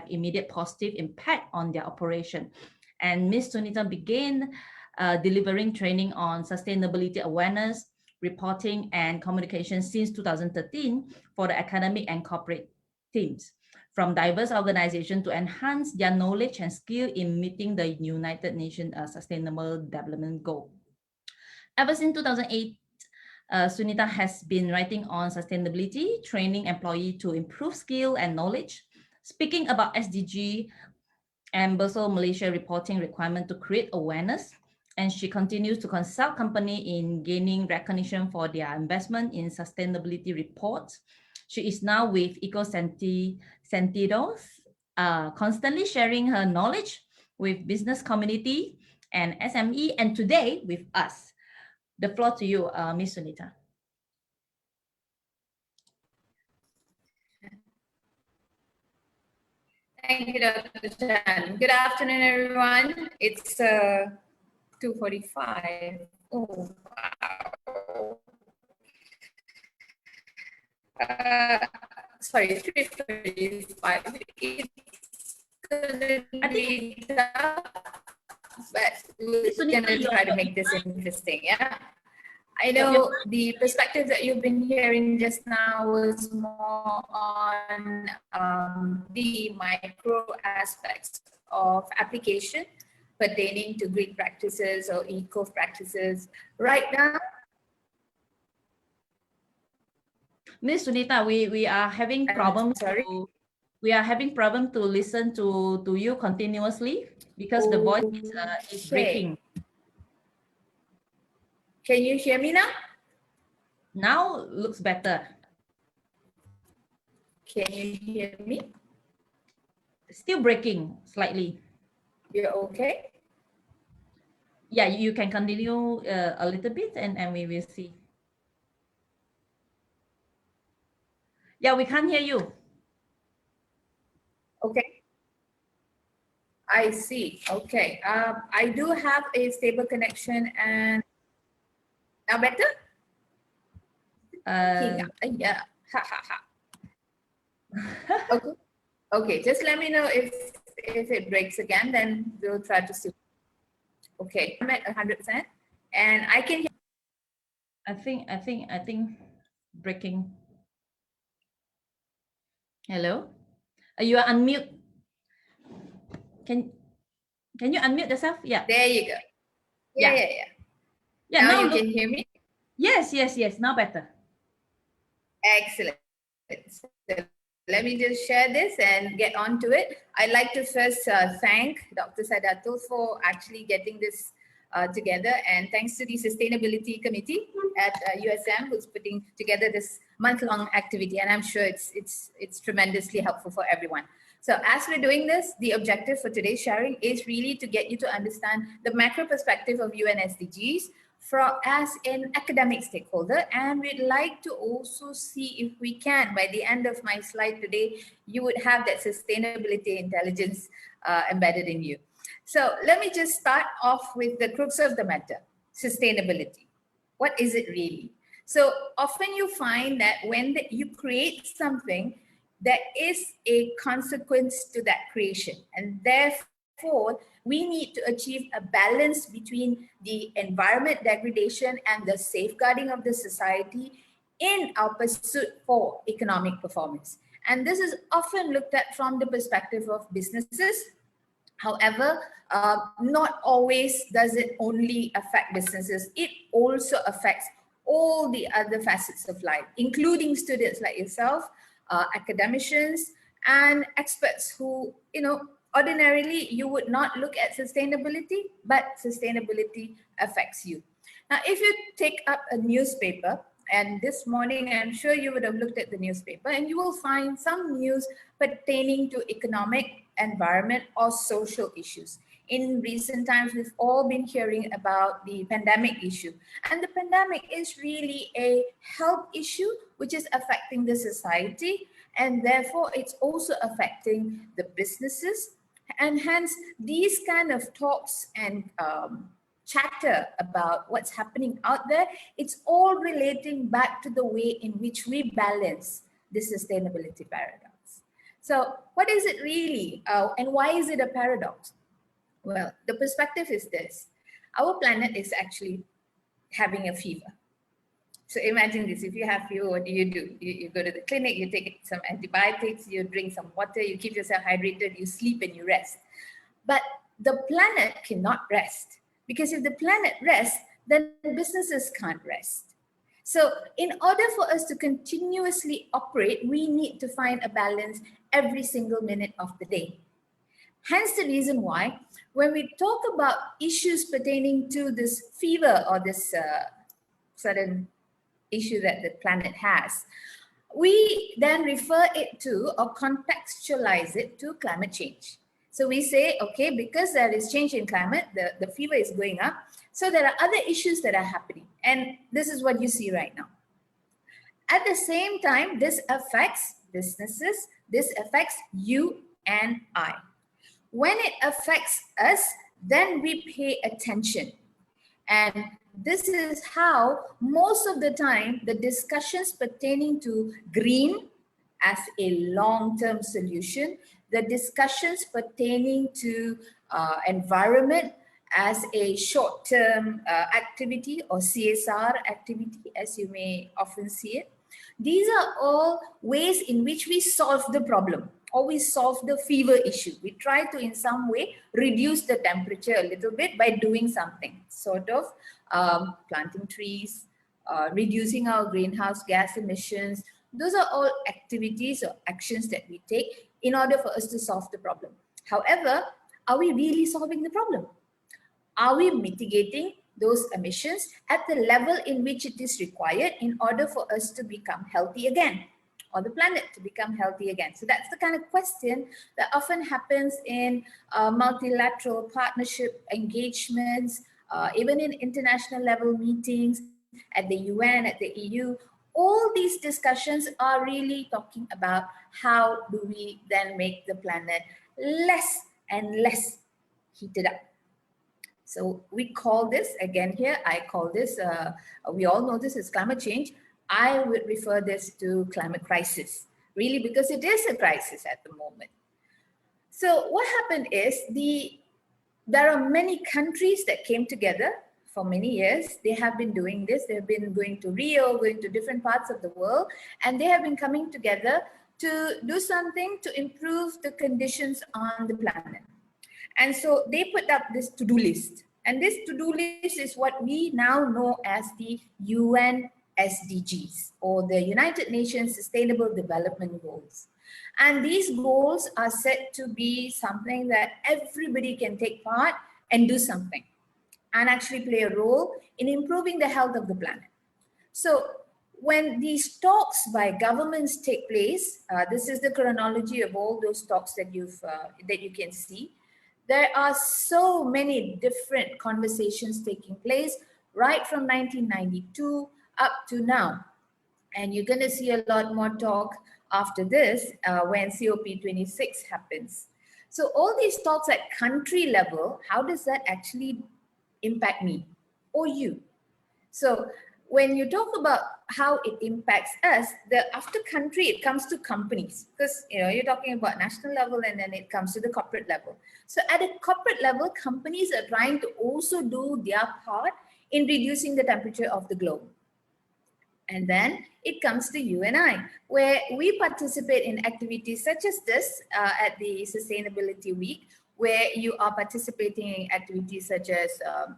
S2: immediate positive impact on their operation. And Ms. Sunita began delivering training on sustainability awareness, reporting, and communication since 2013 for the academic and corporate teams from diverse organizations to enhance their knowledge and skill in meeting the United Nations Sustainable Development Goal. Ever since 2008, Sunita has been writing on sustainability, training employees to improve skill and knowledge, speaking about SDG and also Malaysia reporting requirement to create awareness. And she continues to consult companies in gaining recognition for their investment in sustainability reports. She is now with Eco Sentidos, constantly sharing her knowledge with business community and SME, and today with us. The floor to you, Ms. Sunita.
S4: Thank you, Dr. Chan. Good afternoon, everyone. It's 2:45. Oh, wow. Sorry, 3:45. It's gonna be tough, but we're gonna try to make this interesting. Yeah. I know the perspective that you've been hearing just now was more on the micro aspects of application pertaining to green practices or eco practices. Right now,
S2: Ms. Sunita, we are having problems. We are having problem to listen to you continuously because the voice is breaking.
S4: Can you hear me now?
S2: Now looks better.
S4: Can you hear me?
S2: Still breaking slightly.
S4: You're okay?
S2: Yeah, you can continue a little bit and we will see. Yeah, we can't hear you.
S4: Okay. I see. Okay. I do have a stable connection, and now better? Yeah. Ha ha ha. Okay. Okay. Just let me know if it breaks again, then we'll try to see. Okay. I'm at 100%, and I can hear.
S2: I think breaking. Hello? You are unmute. Can you unmute yourself? Yeah.
S4: There you go. Yeah. Now you can hear me?
S2: Yes. Now better.
S4: Excellent. So let me just share this and get on to it. I'd like to first thank Dr. Sadatul for actually getting this together, and thanks to the Sustainability Committee at USM who's putting together this month-long activity, and I'm sure it's tremendously helpful for everyone. So as we're doing this, the objective for today's sharing is really to get you to understand the macro perspective of UN SDGs as an academic stakeholder, and we'd like to also see if we can, by the end of my slide today, you would have that sustainability intelligence embedded in you. So let me just start off with the crux of the matter, sustainability. What is it really? So often you find that when you create something, there is a consequence to that creation, and therefore we need to achieve a balance between the environment degradation and the safeguarding of the society in our pursuit for economic performance. And this is often looked at from the perspective of businesses. However, not always does it only affect businesses. It also affects all the other facets of life, including students like yourself, academicians, and experts who, ordinarily you would not look at sustainability, but sustainability affects you. Now, if you take up a newspaper, and this morning I'm sure you would have looked at the newspaper, and you will find some news pertaining to economic, environment, or social issues. In recent times, we've all been hearing about the pandemic issue, and the pandemic is really a health issue which is affecting the society, and therefore it's also affecting the businesses. And hence these kind of talks and chatter about what's happening out there, it's all relating back to the way in which we balance the sustainability paradox. So what is it really, and why is it a paradox? Well, the perspective is this: our planet is actually having a fever. So imagine this: if you have fever, what do? You go to the clinic, you take some antibiotics, you drink some water, you keep yourself hydrated, you sleep and you rest. But the planet cannot rest, because if the planet rests, then businesses can't rest. So in order for us to continuously operate, we need to find a balance every single minute of the day. Hence the reason why when we talk about issues pertaining to this fever or this certain issue that the planet has, we then refer it to or contextualize it to climate change. So we say, okay, because there is change in climate, the fever is going up. So there are other issues that are happening. And this is what you see right now. At the same time, this affects businesses, this affects you and I. When it affects us, then we pay attention. And this is how most of the time the discussions pertaining to green as a long-term solution, the discussions pertaining to environment as a short-term activity or CSR activity, as you may often see it. These are all ways in which we solve the problem or we solve the fever issue. We try to in some way reduce the temperature a little bit by doing something, sort of planting trees, reducing our greenhouse gas emissions. Those are all activities or actions that we take in order for us to solve the problem. However, are we really solving the problem? Are we mitigating those emissions at the level in which it is required in order for us to become healthy again, or the planet to become healthy again? So that's the kind of question that often happens in multilateral partnership engagements, even in international level meetings at the UN, at the EU. All these discussions are really talking about how do we then make the planet less and less heated up. So we call this, again here, I call this, we all know this as climate change. I would refer this to climate crisis, really, because it is a crisis at the moment. So what happened is there are many countries that came together for many years. They have been doing this. They've been going to Rio, going to different parts of the world, and they have been coming together to do something to improve the conditions on the planet. And so they put up this to-do list. And this to-do list is what we now know as the UN SDGs, or the United Nations Sustainable Development Goals. And these goals are said to be something that everybody can take part and do something and actually play a role in improving the health of the planet. So when these talks by governments take place, this is the chronology of all those talks that you can see. There are so many different conversations taking place right from 1992 up to now. And you're going to see a lot more talk after this when COP26 happens. So all these talks at country level, how does that actually impact me or you? So when you talk about how it impacts us, after country, it comes to companies, because you're talking about national level and then it comes to the corporate level. So at a corporate level, companies are trying to also do their part in reducing the temperature of the globe. And then it comes to you and I, where we participate in activities such as this at the Sustainability Week, where you are participating in activities such as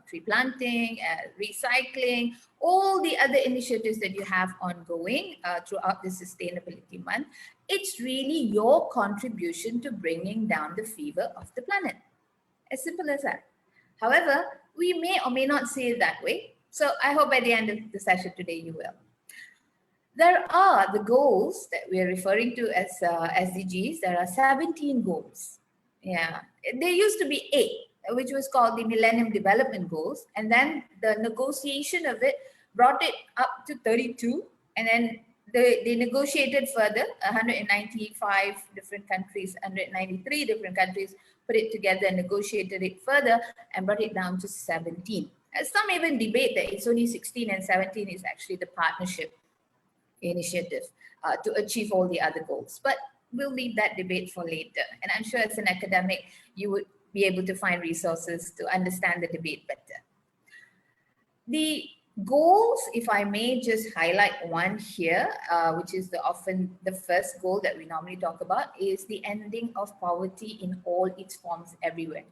S4: tree planting, recycling, all the other initiatives that you have ongoing throughout the Sustainability Month. It's really your contribution to bringing down the fever of the planet. As simple as that. However, we may or may not see it that way. So I hope by the end of the session today, you will. There are the goals that we are referring to as SDGs. There are 17 goals. Yeah, there used to be 8, which was called the Millennium Development Goals. And then the negotiation of it brought it up to 32. And then they negotiated further, 195 different countries, 193 different countries put it together and negotiated it further and brought it down to 17. And some even debate that it's only 16 and 17 is actually the partnership initiative to achieve all the other goals. But we'll leave that debate for later. And I'm sure as an academic, you would be able to find resources to understand the debate better. The goals, if I may just highlight one here, which is often the first goal that we normally talk about, is the ending of poverty in all its forms everywhere.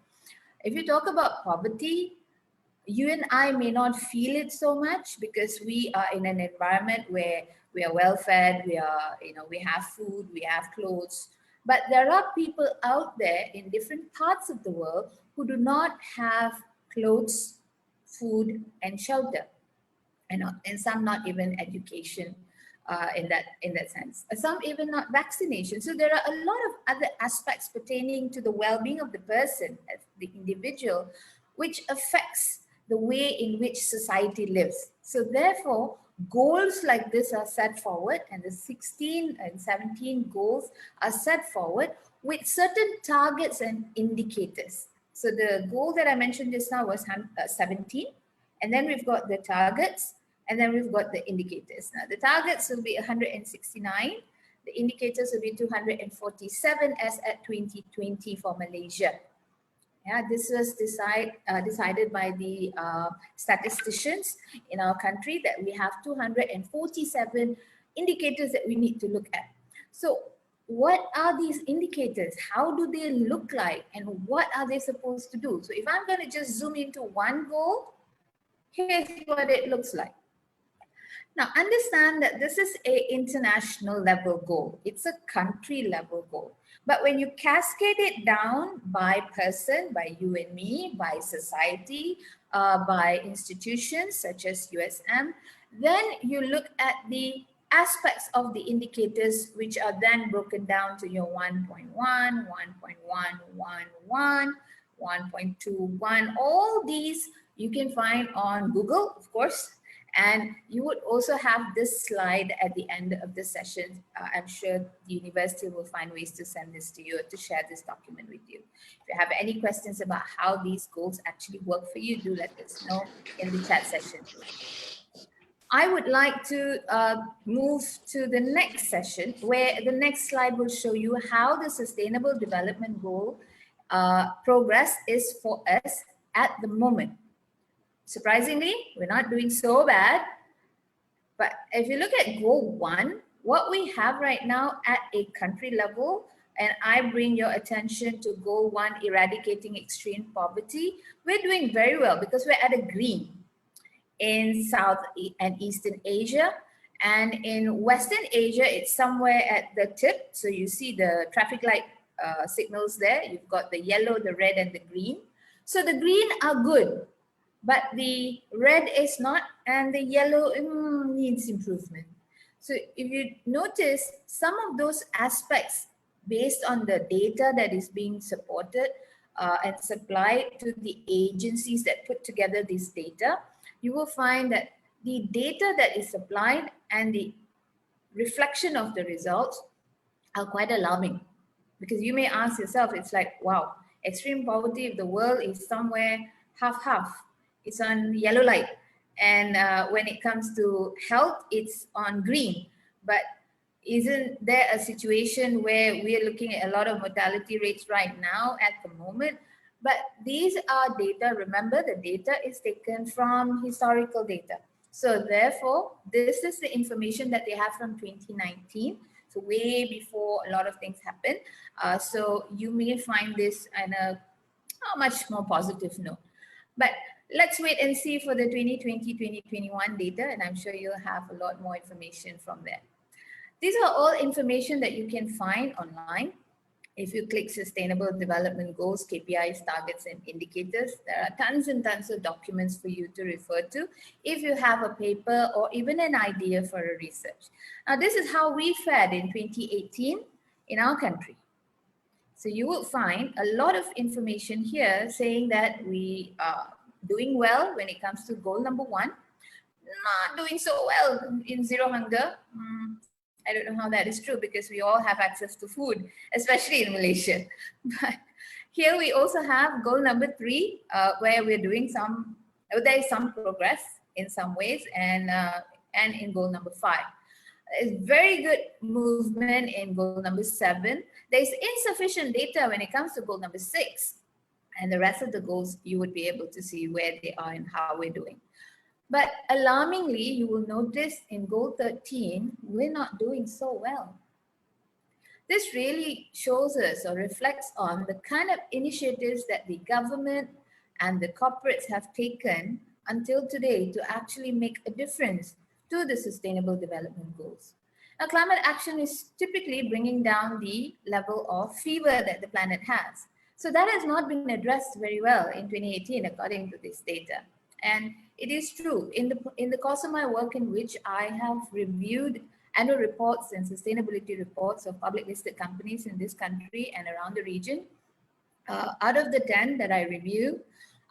S4: If you talk about poverty, you and I may not feel it so much because we are in an environment where we are well fed, we have food, we have clothes. But there are people out there in different parts of the world who do not have clothes, food, and shelter, and some not even education in that sense. Some even not vaccination. So there are a lot of other aspects pertaining to the well-being of the person, the individual, which affects the way in which society lives. So therefore, goals like this are set forward, and the 16 and 17 goals are set forward with certain targets and indicators. So the goal that I mentioned just now was 17, and then we've got the targets, and then we've got the indicators. Now the targets will be 169, the indicators will be 247 as at 2020 for Malaysia. Yeah, this was decided by the statisticians in our country, that we have 247 indicators that we need to look at. So what are these indicators? How do they look like? And what are they supposed to do? So if I'm going to just zoom into one goal, here's what it looks like. Now, understand that this is an international level goal. It's a country level goal. But when you cascade it down by person, by you and me, by society, by institutions such as USM, then you look at the aspects of the indicators, which are then broken down to your 1.1, 1.111, 1.21. All these you can find on Google, of course. And you would also have this slide at the end of the session. I'm sure the university will find ways to send this to you, to share this document with you. If you have any questions about how these goals actually work for you, do let us know in the chat session. I would like to move to the next session, where the next slide will show you how the Sustainable Development Goal progress is for us at the moment. Surprisingly, we're not doing so bad. But if you look at goal 1, what we have right now at a country level, and I bring your attention to goal 1, eradicating extreme poverty, we're doing very well because we're at a green in South and Eastern Asia. And in Western Asia, it's somewhere at the tip. So you see the traffic light signals there. You've got the yellow, the red, and the green. So the green are good, but the red is not, and the yellow needs improvement. So if you notice, some of those aspects based on the data that is being supported and supplied to the agencies that put together this data, you will find that the data that is supplied and the reflection of the results are quite alarming. Because you may ask yourself, it's like, wow, extreme poverty of the world is somewhere half-half. It's on yellow light. And when it comes to health, it's on green. But isn't there a situation where we are looking at a lot of mortality rates right now at the moment? But these are data. Remember, the data is taken from historical data. So therefore, this is the information that they have from 2019. So way before a lot of things happen. So you may find this on a much more positive note. But let's wait and see for the 2020-2021 data, and I'm sure you'll have a lot more information from there. These are all information that you can find online. If you click Sustainable Development Goals, KPIs, targets, and indicators, there are tons and tons of documents for you to refer to if you have a paper or even an idea for a research. Now, this is how we fared in 2018 in our country. So you will find a lot of information here saying that we are doing well when it comes to goal number 1, not doing so well in zero hunger. I don't know how that is true because we all have access to food, especially in Malaysia. But here we also have goal number 3, where we're doing there is some progress in some ways, and in goal number 5. There's very good movement in goal number 7. There's insufficient data when it comes to goal number 6. And the rest of the goals, you would be able to see where they are and how we're doing. But alarmingly, you will notice in goal 13, we're not doing so well. This really shows us or reflects on the kind of initiatives that the government and the corporates have taken until today to actually make a difference to the Sustainable Development Goals. Now, climate action is typically bringing down the level of fever that the planet has. So that has not been addressed very well in 2018, according to this data. And it is true, in the course of my work in which I have reviewed annual reports and sustainability reports of public listed companies in this country and around the region, out of the 10 that I review,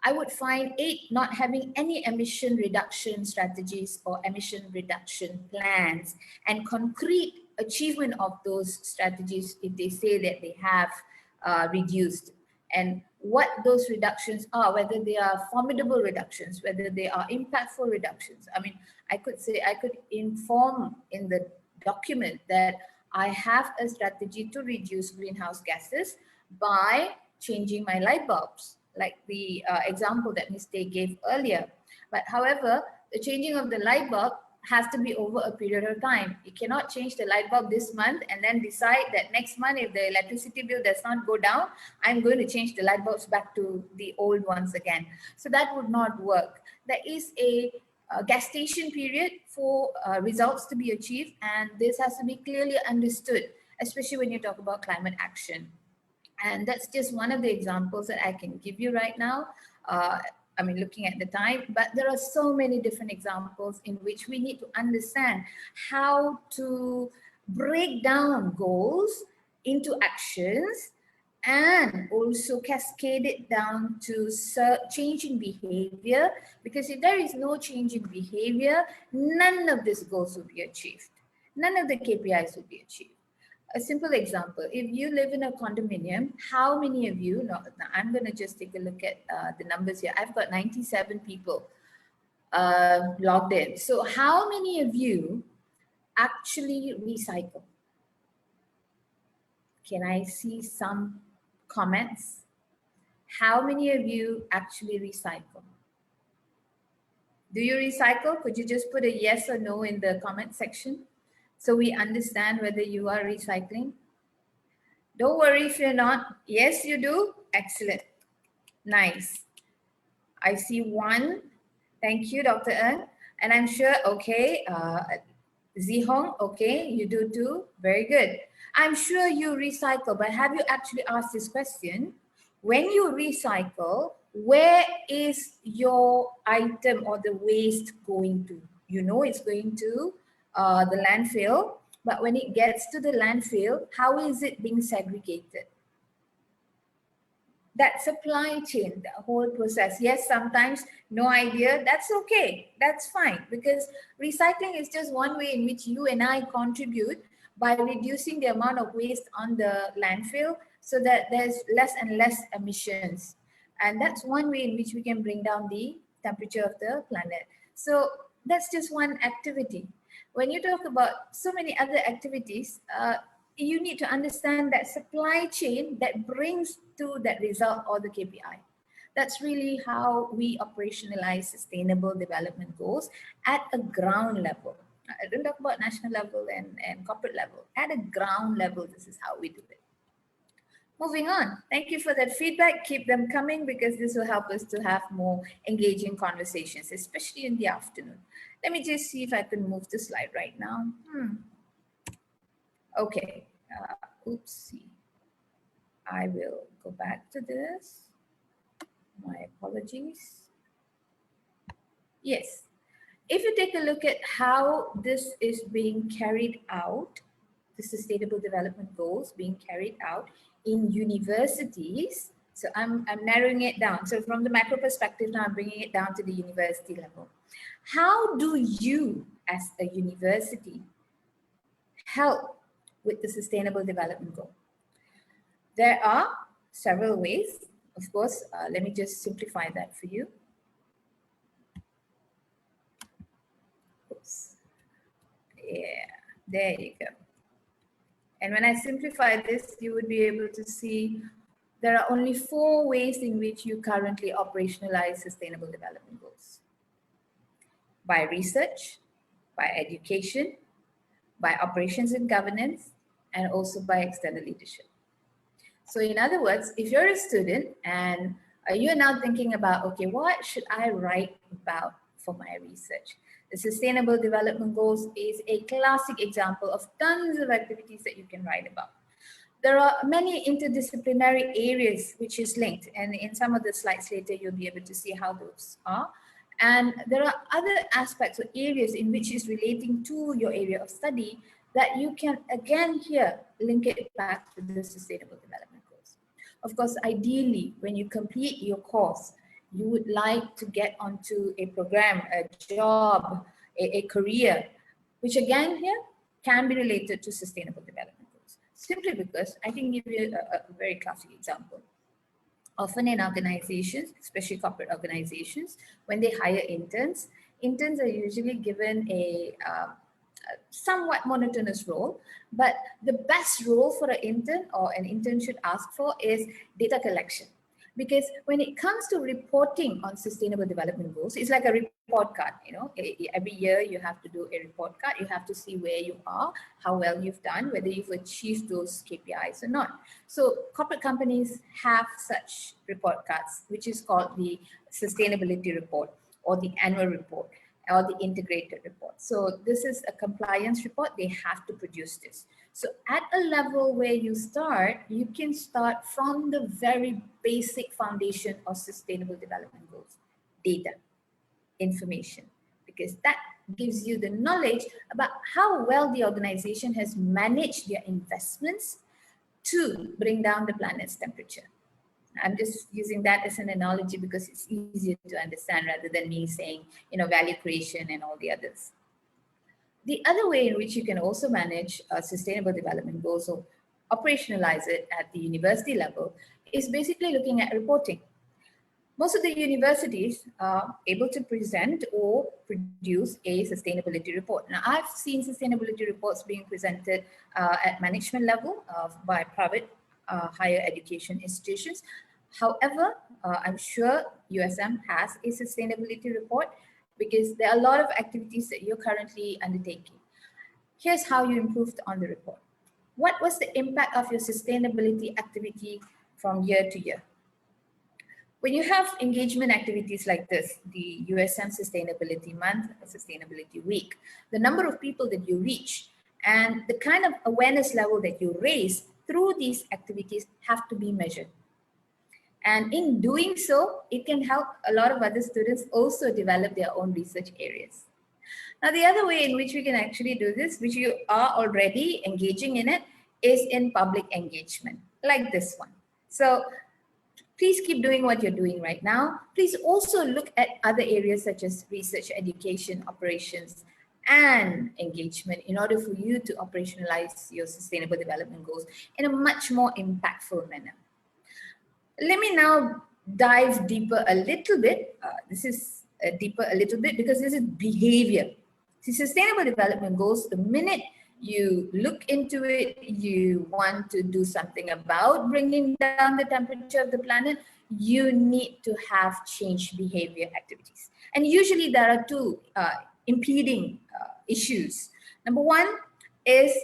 S4: I would find 8 not having any emission reduction strategies or emission reduction plans and concrete achievement of those strategies if they say that they have reduced, and what those reductions are, whether they are formidable reductions, whether they are impactful reductions. I mean, I could say, I could inform in the document that I have a strategy to reduce greenhouse gases by changing my light bulbs, like the example that Ms. Tay gave earlier. But however, the changing of the light bulb has to be over a period of time. You cannot change the light bulb this month and then decide that next month, if the electricity bill does not go down, I'm going to change the light bulbs back to the old ones again. So that would not work. There is a gestation period for results to be achieved, and this has to be clearly understood, especially when you talk about climate action. And that's just one of the examples that I can give you right now. I mean, looking at the time, but there are so many different examples in which we need to understand how to break down goals into actions and also cascade it down to changing behavior, because if there is no change in behavior, none of these goals will be achieved. None of the KPIs will be achieved. A simple example, if you live in a condominium, how many of you, now I'm going to just take a look at the numbers here. I've got 97 people logged in. So how many of you actually recycle? Can I see some comments? How many of you actually recycle? Do you recycle? Could you just put a yes or no in the comment section so we understand whether you are recycling? Don't worry if you're not. Yes, you do. Excellent. Nice. I see one. Thank you, Dr. Ng. And I'm sure, okay, Zihong, okay, you do too. Very good. I'm sure you recycle, but have you actually asked this question? When you recycle, where is your item or the waste going to? You know it's going to the landfill, but when it gets to the landfill, how is it being segregated? That supply chain, the whole process. Yes, sometimes no idea, that's okay, that's fine, because recycling is just one way in which you and I contribute by reducing the amount of waste on the landfill so that there's less and less emissions. And that's one way in which we can bring down the temperature of the planet. So that's just one activity. When you talk about so many other activities, you need to understand that supply chain that brings to that result or the KPI. That's really how we operationalize sustainable development goals at a ground level. I don't talk about national level and corporate level. At a ground level, this is how we do it. Moving on. Thank you for that feedback. Keep them coming, because this will help us to have more engaging conversations, especially in the afternoon. Let me just see if I can move the slide right now. Okay. Oopsie. I will go back to this. My apologies. Yes. If you take a look at how this is being carried out, the Sustainable Development Goals being carried out in universities. So I'm narrowing it down. So from the macro perspective, now I'm bringing it down to the university level. How do you, as a university, help with the Sustainable Development Goal? There are several ways. Of course, let me just simplify that for you. Oops. Yeah, there you go. And when I simplify this, you would be able to see there are only 4 ways in which you currently operationalize Sustainable Development Goals. By research, by education, by operations and governance, and also by external leadership. So in other words, if you're a student and you're now thinking about, okay, what should I write about for my research? The Sustainable Development Goals is a classic example of tons of activities that you can write about. There are many interdisciplinary areas which is linked, and in some of the slides later, you'll be able to see how those are. And there are other aspects or areas in which is relating to your area of study that you can again here link it back to the Sustainable Development Goals. Of course, ideally, when you complete your course, you would like to get onto a program, a job, a career, which again here can be related to Sustainable Development Goals. Simply because I can give you a very classic example. Often in organizations, especially corporate organizations, when they hire interns, interns are usually given a somewhat monotonous role, but the best role for an intern or an intern should ask for is data collection. Because when it comes to reporting on Sustainable Development Goals, it's like a report card, you know, every year you have to do a report card. You have to see where you are, how well you've done, whether you've achieved those KPIs or not. So corporate companies have such report cards, which is called the sustainability report or the annual report or the integrated report. So this is a compliance report. They have to produce this. So at a level where you start, you can start from the very basic foundation of Sustainable Development Goals, data, information, because that gives you the knowledge about how well the organization has managed their investments to bring down the planet's temperature. I'm just using that as an analogy because it's easier to understand rather than me saying, you know, value creation and all the others. The other way in which you can also manage Sustainable Development Goals or operationalize it at the university level is basically looking at reporting. Most of the universities are able to present or produce a sustainability report. Now, I've seen sustainability reports being presented at management level by private higher education institutions. However, I'm sure USM has a sustainability report because there are a lot of activities that you're currently undertaking. Here's how you improved on the report. What was the impact of your sustainability activity from year to year? When you have engagement activities like this, the USM Sustainability Month, Sustainability Week, the number of people that you reach and the kind of awareness level that you raise through these activities have to be measured. And in doing so, it can help a lot of other students also develop their own research areas. Now, the other way in which we can actually do this, which you are already engaging in it, is in public engagement, like this one. So please keep doing what you're doing right now. Please also look at other areas such as research, education, operations, and engagement in order for you to operationalize your Sustainable Development Goals in a much more impactful manner. Let me now dive deeper a little bit. This is deeper a little bit because this is behavior. See, Sustainable Development Goals, the minute you look into it, you want to do something about bringing down the temperature of the planet, you need to have change behavior activities. And usually there are two impeding issues. Number one is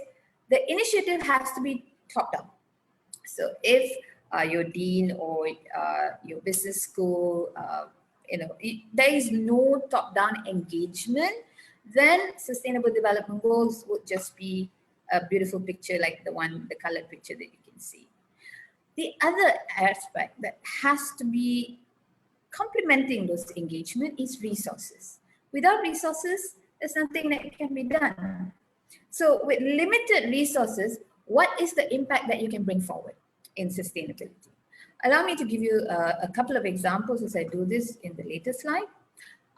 S4: the initiative has to be top down. So if your dean or your business school, there is no top-down engagement, then Sustainable Development Goals would just be a beautiful picture like the colored picture that you can see. The other aspect that has to be complementing those engagement is resources. Without resources, there's nothing that can be done. So with limited resources, what is the impact that you can bring forward in sustainability? Allow me to give you a couple of examples as I do this in the later slide.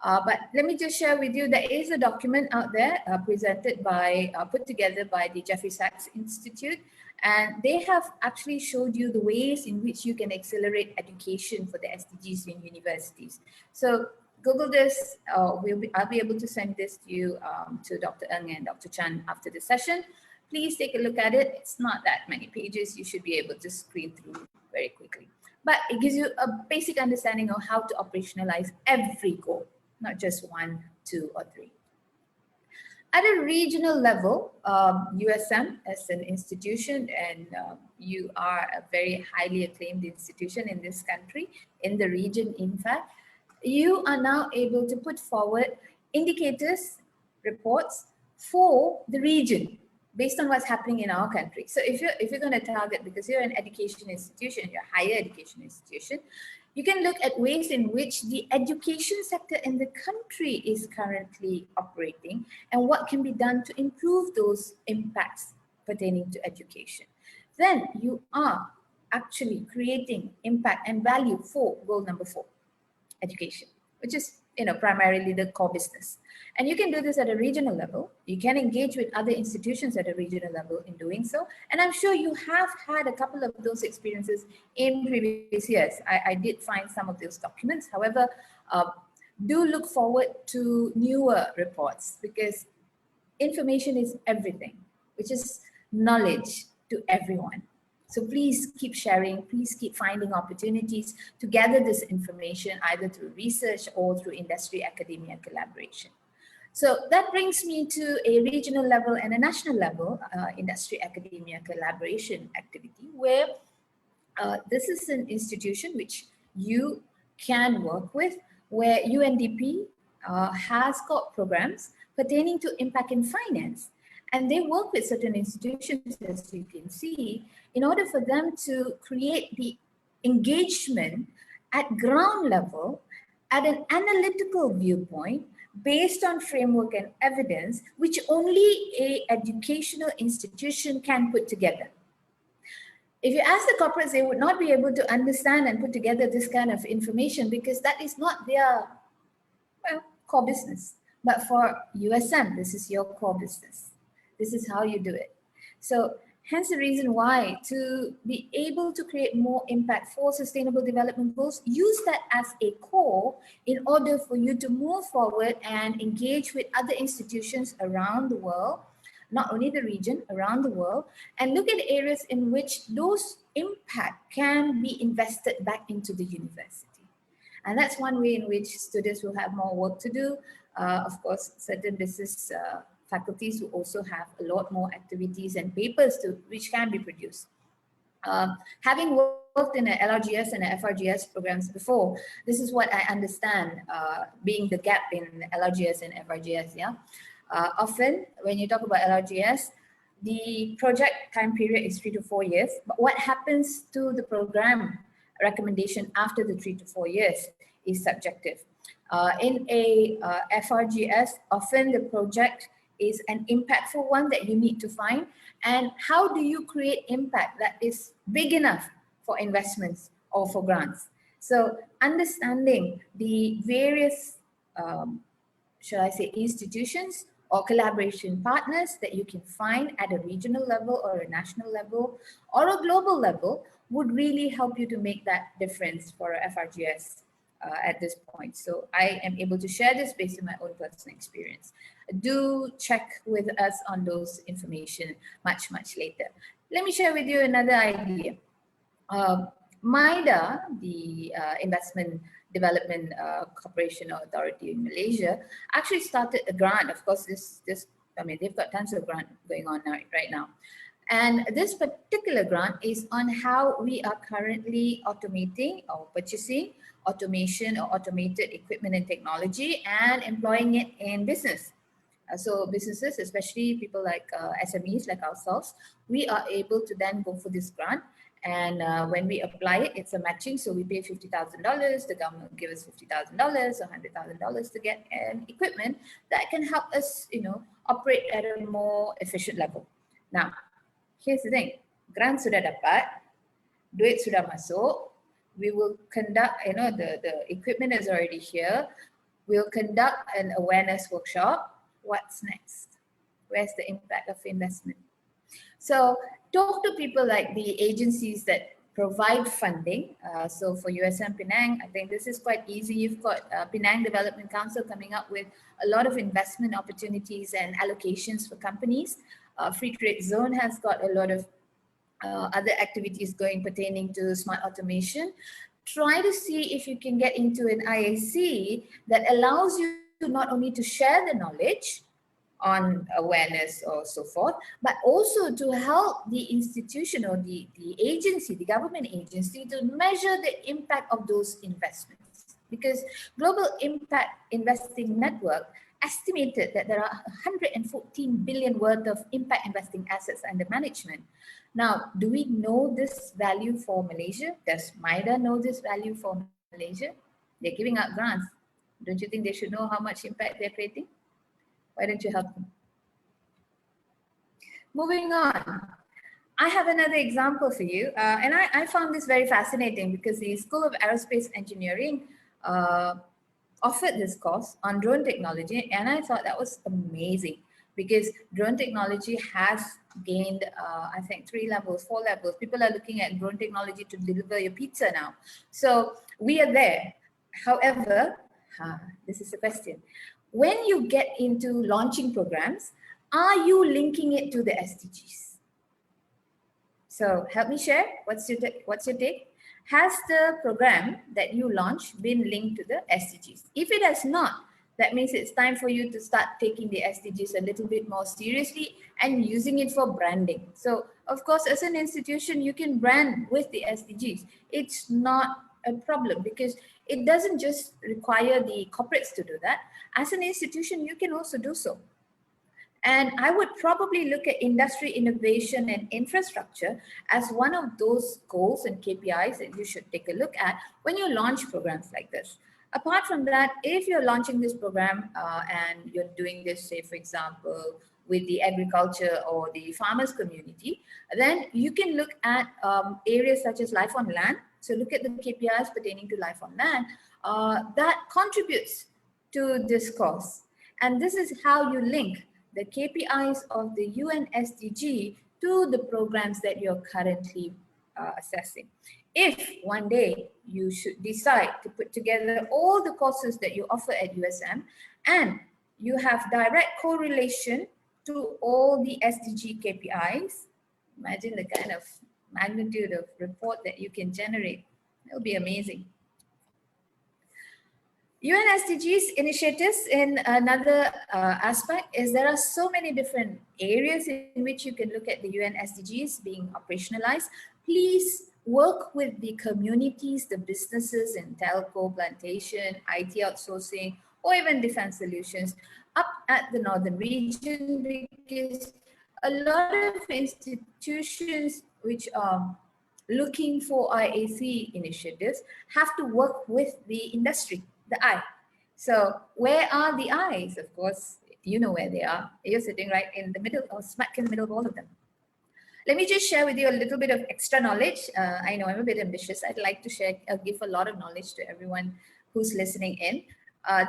S4: But let me just share with you, there is a document out there put together by the Jeffrey Sachs Institute, and they have actually showed you the ways in which you can accelerate education for the SDGs in universities. So Google this, I'll be able to send this to you, to Dr. Ng and Dr. Chan after the session. Please take a look at it. It's not that many pages. You should be able to screen through very quickly. But it gives you a basic understanding of how to operationalize every goal, not just 1, 2, or 3. At a regional level, USM as an institution, and you are a very highly acclaimed institution in this country, in the region in fact, you are now able to put forward indicators, reports for the region based on what's happening in our country. So if you're going to target, because you're an education institution, you're a higher education institution, You can look at ways in which the education sector in the country is currently operating and what can be done to improve those impacts pertaining to education. Then you are actually creating impact and value for goal number 4, education, which is primarily the core business. And you can do this at a regional level. You can engage with other institutions at a regional level in doing so. And I'm sure you have had a couple of those experiences in previous years. I did find some of those documents. However, do look forward to newer reports, because information is everything, which is knowledge to everyone. So please keep sharing, please keep finding opportunities to gather this information either through research or through industry academia collaboration. So that brings me to a regional level and a national level industry academia collaboration activity, where this is an institution which you can work with, where UNDP has got programs pertaining to impact in finance. And they work with certain institutions, as you can see, in order for them to create the engagement at ground level, at an analytical viewpoint, based on framework and evidence, which only an educational institution can put together. If you ask the corporates, they would not be able to understand and put together this kind of information, because that is not their core business. But for USM, this is your core business. This is how you do it. So hence the reason why, to be able to create more impact for sustainable development goals, use that as a core in order for you to move forward and engage with other institutions around the world, not only the region, around the world, and look at areas in which those impact can be invested back into the university. And that's one way in which students will have more work to do. Of course, certain business faculties will also have a lot more activities and papers which can be produced. Having worked in an LRGS and an FRGS programs before, this is what I understand being the gap in LRGS and FRGS. Yeah, often when you talk about LRGS, the project time period is 3 to 4 years, but what happens to the program recommendation after the 3 to 4 years is subjective. In a FRGS, often the project is an impactful one that you need to find. And how do you create impact that is big enough for investments or for grants? So understanding the various, shall I say, institutions or collaboration partners that you can find at a regional level or a national level or a global level would really help you to make that difference for a FRGS at this point. So I am able to share this based on my own personal experience. Do check with us on those information much later. Let me share with you another idea. MIDA, the Investment Development Corporation or Authority in Malaysia, actually started a grant. Of course, they've got tons of grant going on right now. And this particular grant is on how we are currently automating or purchasing automation or automated equipment and technology and employing it in business. So businesses, especially people like SMEs like ourselves, we are able to then go for this grant. And when we apply it, it's a matching. So we pay $50,000, the government gives us $50,000 or $100,000 to get an equipment that can help us, operate at a more efficient level. Now, here's the thing, grant sudah dapat, duit sudah masuk, we will conduct, the equipment is already here. We'll conduct an awareness workshop. What's next? Where's the impact of investment? So talk to people like the agencies that provide funding. So for USM Penang, I think this is quite easy. You've got Penang Development Council coming up with a lot of investment opportunities and allocations for companies. Free Trade Zone has got a lot of other activities going pertaining to smart automation. Try to see if you can get into an IAC that allows you not only to share the knowledge on awareness or so forth, but also to help the institution or the agency, the government agency, to measure the impact of those investments. Because Global Impact Investing Network estimated that there are 114 billion worth of impact investing assets under management. Now, do we know this value for Malaysia? Does MIDA know this value for Malaysia? They're giving out grants. Don't you think they should know how much impact they're creating? Why don't you help them? Moving on. I have another example for you. And I found this very fascinating because the School of Aerospace Engineering offered this course on drone technology. And I thought that was amazing because drone technology has gained, I think, 3 levels, 4 levels. People are looking at drone technology to deliver your pizza now. So we are there. However, this is the question. When you get into launching programs, are you linking it to the SDGs? So help me share. What's your take? Has the program that you launch been linked to the SDGs? If it has not, that means it's time for you to start taking the SDGs a little bit more seriously and using it for branding. So of course, as an institution, you can brand with the SDGs. It's not a problem because it doesn't just require the corporates to do that. As an institution, you can also do so. And I would probably look at industry innovation and infrastructure as one of those goals and KPIs that you should take a look at when you launch programs like this. Apart from that, if you're launching this program and you're doing this, say, for example, with the agriculture or the farmers community, then you can look at areas such as life on land. So look at the KPIs pertaining to life on land that contributes to this cause. And this is how you link the KPIs of the UN SDG to the programs that you're currently assessing. If one day you should decide to put together all the courses that you offer at USM and you have direct correlation to all the SDG KPIs, imagine the kind of magnitude of report that you can generate. It'll be amazing. UN SDGs initiatives in another aspect is there are so many different areas in which you can look at the UN SDGs being operationalized. Please work with the communities, the businesses in telco, plantation, IT outsourcing, or even defense solutions up at the northern region, because a lot of institutions which are looking for IAC initiatives have to work with the industry, the I. So where are the I's? Of course, you know where they are. You're sitting right in the middle or smack in the middle of all of them. Let me just share with you a little bit of extra knowledge. I know I'm a bit ambitious. I'd like to share, give a lot of knowledge to everyone who's listening in.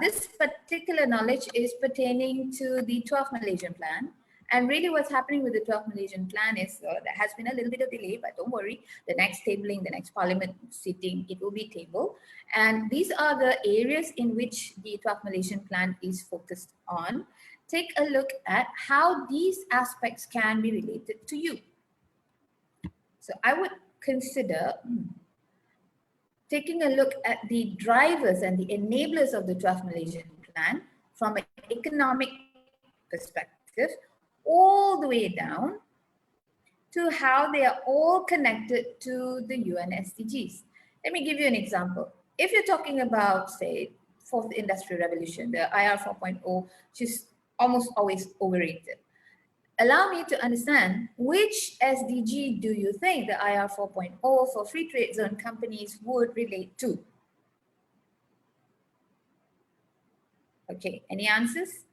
S4: This particular knowledge is pertaining to the 12th Malaysian Plan. And really what's happening with the 12th Malaysian Plan is there has been a little bit of delay, but don't worry, the next tabling, the next parliament sitting, it will be tabled. And these are the areas in which the 12th Malaysian Plan is focused on. Take a look at how these aspects can be related to you. So I would consider taking a look at the drivers and the enablers of the 12th Malaysian Plan from an economic perspective, all the way down to how they are all connected to the UN SDGs. Let me give you an example. If you're talking about, say, fourth industrial revolution, the IR 4.0, which is almost always overrated. Allow me to understand which SDG do you think the IR 4.0 for free trade zone companies would relate to? Okay, any answers?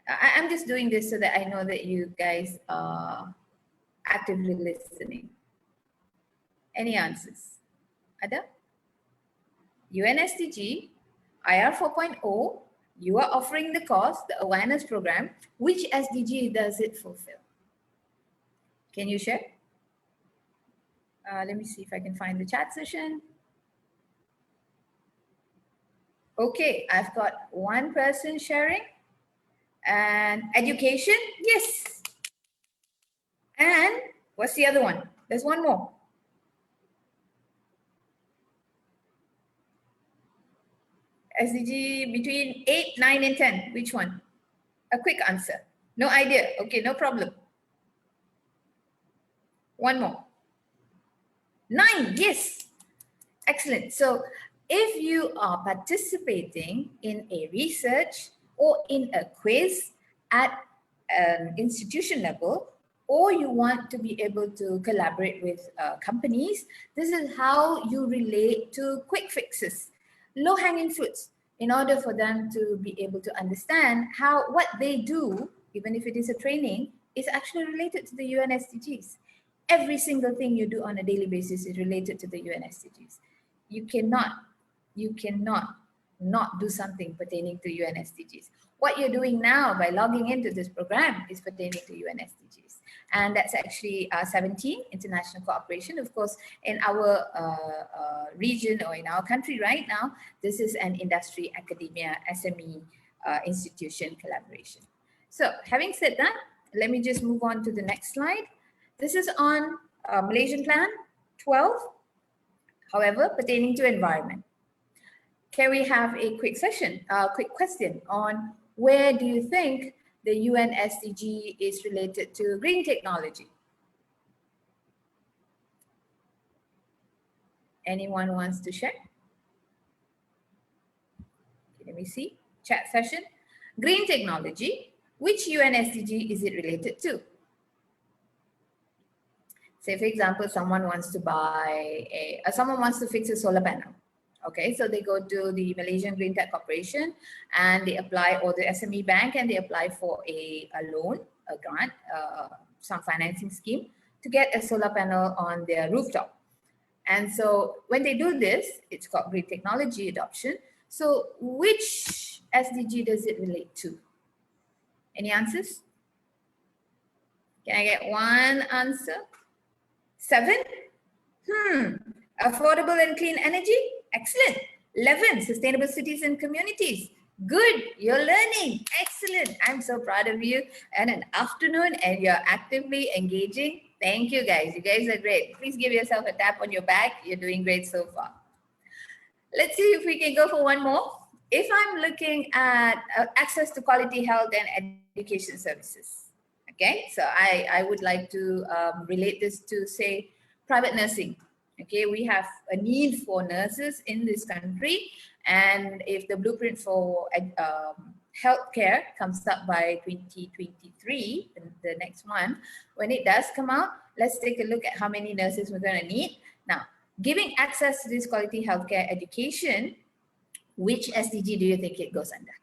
S4: I'm just doing this so that I know that you guys are actively listening. Any answers? Ada? UN SDG, IR 4.0, you are offering the course, the awareness program. Which SDG does it fulfill? Can you share? Let me see if I can find the chat session. Okay, I've got one person sharing. And education, yes. And what's the other one? There's one more. SDG between 8, 9, and 10. Which one? A quick answer. No idea. Okay, no problem. One more. 9, yes. Excellent. So if you are participating in a research or in a quiz at an institution level, or you want to be able to collaborate with companies, this is how you relate to quick fixes, low-hanging fruits, in order for them to be able to understand how what they do, even if it is a training, is actually related to the UN SDGs. Every single thing you do on a daily basis is related to the UN SDGs. You cannot not do something pertaining to UN SDGs. What you're doing now by logging into this program is pertaining to UN SDGs. And that's actually 17, international cooperation. Of course, in our region or in our country right now, this is an industry, academia, SME institution collaboration. So having said that, let me just move on to the next slide. This is on Malaysian Plan 12, however, pertaining to environment. Can we have a quick session, quick question on where do you think the UN SDG is related to green technology? Anyone wants to share? Let me see, chat session. Green technology, which UN SDG is it related to? Say, for example, someone wants to someone wants to fix a solar panel. Okay, so they go to the Malaysian Green Tech Corporation and they apply, or the SME bank, and they apply for a loan, a grant, some financing scheme to get a solar panel on their rooftop. And so when they do this, it's called green technology adoption. So which SDG does it relate to? Any answers? Can I get one answer? 7? Affordable and clean energy? Excellent. 11, sustainable cities and communities. Good, you're learning. Excellent. I'm so proud of you. And an afternoon, and you're actively engaging. Thank you, guys. You guys are great. Please give yourself a tap on your back. You're doing great so far. Let's see if we can go for one more. If I'm looking at access to quality health and education services, okay, so I would like to relate this to, say, private nursing. Okay, we have a need for nurses in this country, and if the blueprint for healthcare comes up by 2023, the next one, when it does come out, let's take a look at how many nurses we're going to need. Now, giving access to this quality healthcare education, which SDG do you think it goes under?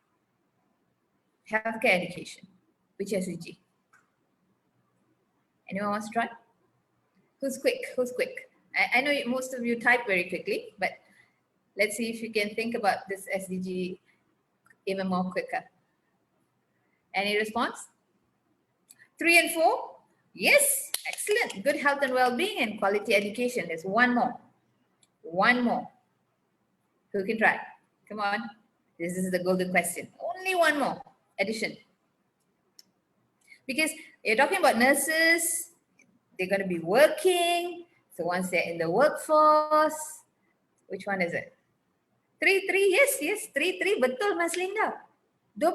S4: Healthcare education, which SDG? Anyone wants to try? Who's quick? Who's quick? I know most of you type very quickly, but let's see if you can think about this SDG even more quicker. Any response? 3 and 4? Yes, excellent. Good health and well-being and quality education. There's one more. One more. Who can try? Come on. This is the golden question. Only one more addition. Because you're talking about nurses, they're going to be working. So once they're in the workforce, which one is it? 3, yes, 3, betul Mas Linda. 12,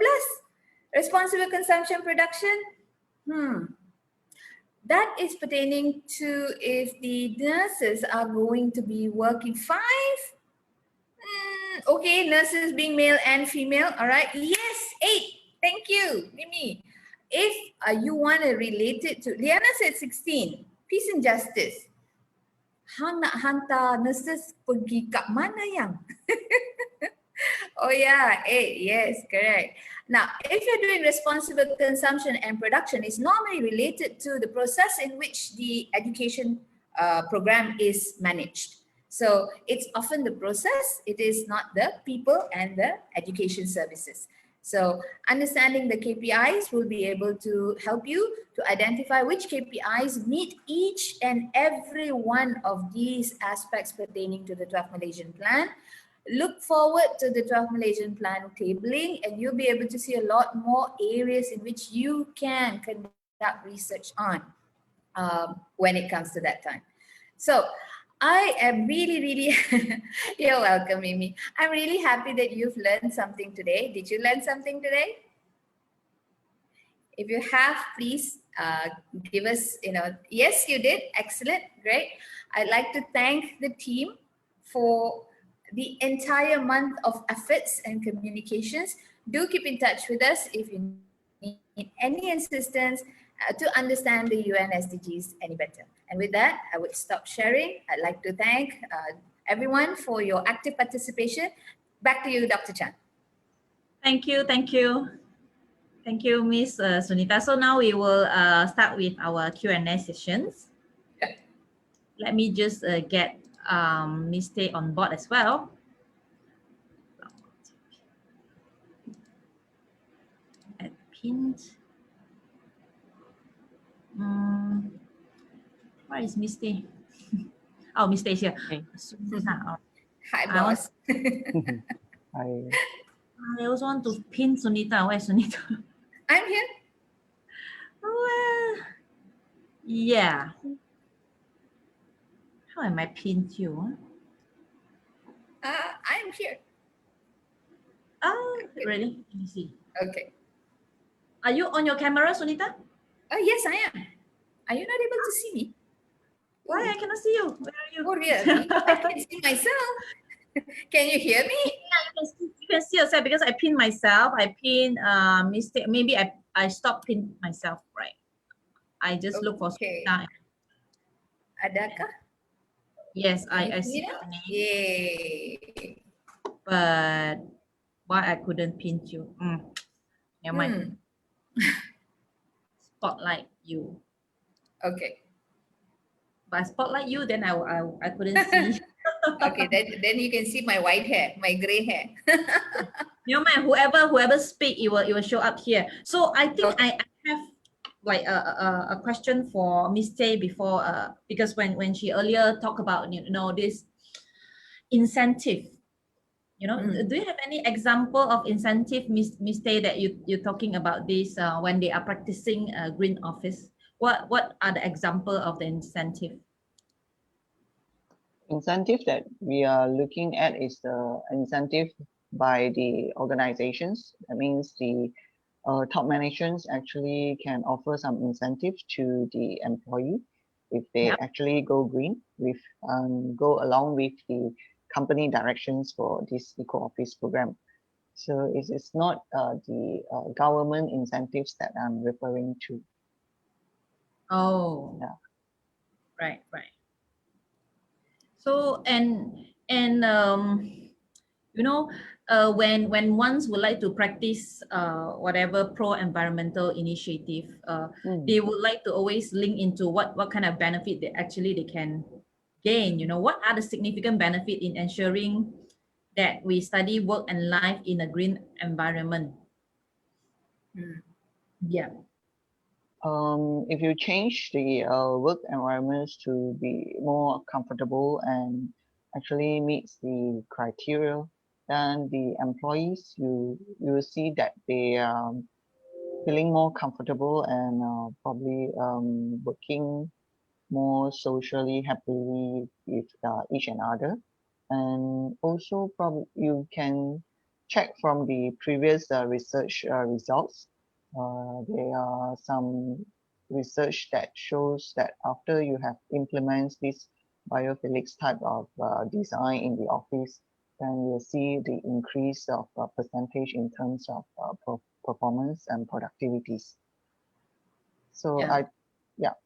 S4: responsible consumption production. That is pertaining to if the nurses are going to be working 5. Okay, nurses being male and female, all right. Yes, 8, thank you, Mimi. If you want to relate it to, Liana said 16, peace and justice. Hang nak hantar nurses pergi kat mana yang? Oh yeah, 8, yes, correct. Now, if you're doing responsible consumption and production, it's normally related to the process in which the education program is managed. So it's often the process, it is not the people and the education services. So understanding the KPIs will be able to help you to identify which KPIs meet each and every one of these aspects pertaining to the 12th Malaysian Plan. Look forward to the 12th Malaysian Plan tabling, and you'll be able to see a lot more areas in which you can conduct research on when it comes to that time. So I am really, you're welcome, Mimi. I'm really happy that you've learned something today. Did you learn something today? If you have, please give us, yes, you did. Excellent, great. I'd like to thank the team for the entire month of efforts and communications. Do keep in touch with us if you need any assistance. to understand the UN SDGs any better. And with that, I would stop sharing. I'd like to thank everyone for your active participation. Back to you, Dr. Chan.
S2: Thank you, thank you. Thank you, Miss Sunita. So now we will start with our Q&A sessions.
S4: Yeah.
S2: Let me just get Miss Tay on board as well. Add pins. Where is Miss Tay? Oh, Miss Tay is here.
S3: Okay.
S4: Hi,
S2: I want-
S4: boss.
S2: I also want to pin Sunita. Where's Sunita?
S4: I'm here.
S2: Well, yeah. How am I pinned you?
S4: I'm here.
S2: Oh, really? Let me see.
S4: Okay.
S2: Are you on your camera, Sunita?
S4: Yes, I am. Are you not able to see me?
S2: Why I cannot see you? Where are you?
S4: Oh, really? I can see myself. Can you hear me?
S2: You can see yourself because I pinned myself. I pinned mistake. Maybe I stopped pinning myself, right? I just look for
S4: Okay.
S2: Sunita.
S4: Adakah?
S2: Yes, I
S4: Can you
S2: see
S4: now?
S2: your name,
S4: Yay.
S2: but why I couldn't pin you? Never mind. Spotlight you.
S4: Okay.
S2: But I spotlight you, then I couldn't see.
S4: Okay, then you can see my white hair, my gray hair.
S2: Never mind. Whoever speak, it will show up here. So I think
S4: Okay.
S2: I have like a question for Miss Tay before because when she earlier talked about this incentive, do you have any example of incentive, Miss Tay, that you're talking about this when they are practicing green office? What are the example of the incentive?
S3: Incentive that we are looking at is the incentive by the organizations. That means the top management actually can offer some incentive to the employee if they actually go green with go along with the company directions for this eco office program. So it is not the government incentives that I'm referring to.
S2: Oh,
S3: Yeah.
S2: right. So when ones would like to practice whatever pro-environmental initiative, they would like to always link into what kind of benefit they can gain. What are the significant benefit in ensuring that we study, work, and life in a green environment? Yeah.
S3: If you change the work environments to be more comfortable and actually meets the criteria, then the employees you will see that they are feeling more comfortable and probably working more socially happily with each another. And also probably you can check from the previous research results. There are some research that shows that after you have implemented this biophilics type of design in the office, then you'll see the increase of percentage in terms of performance and productivities. So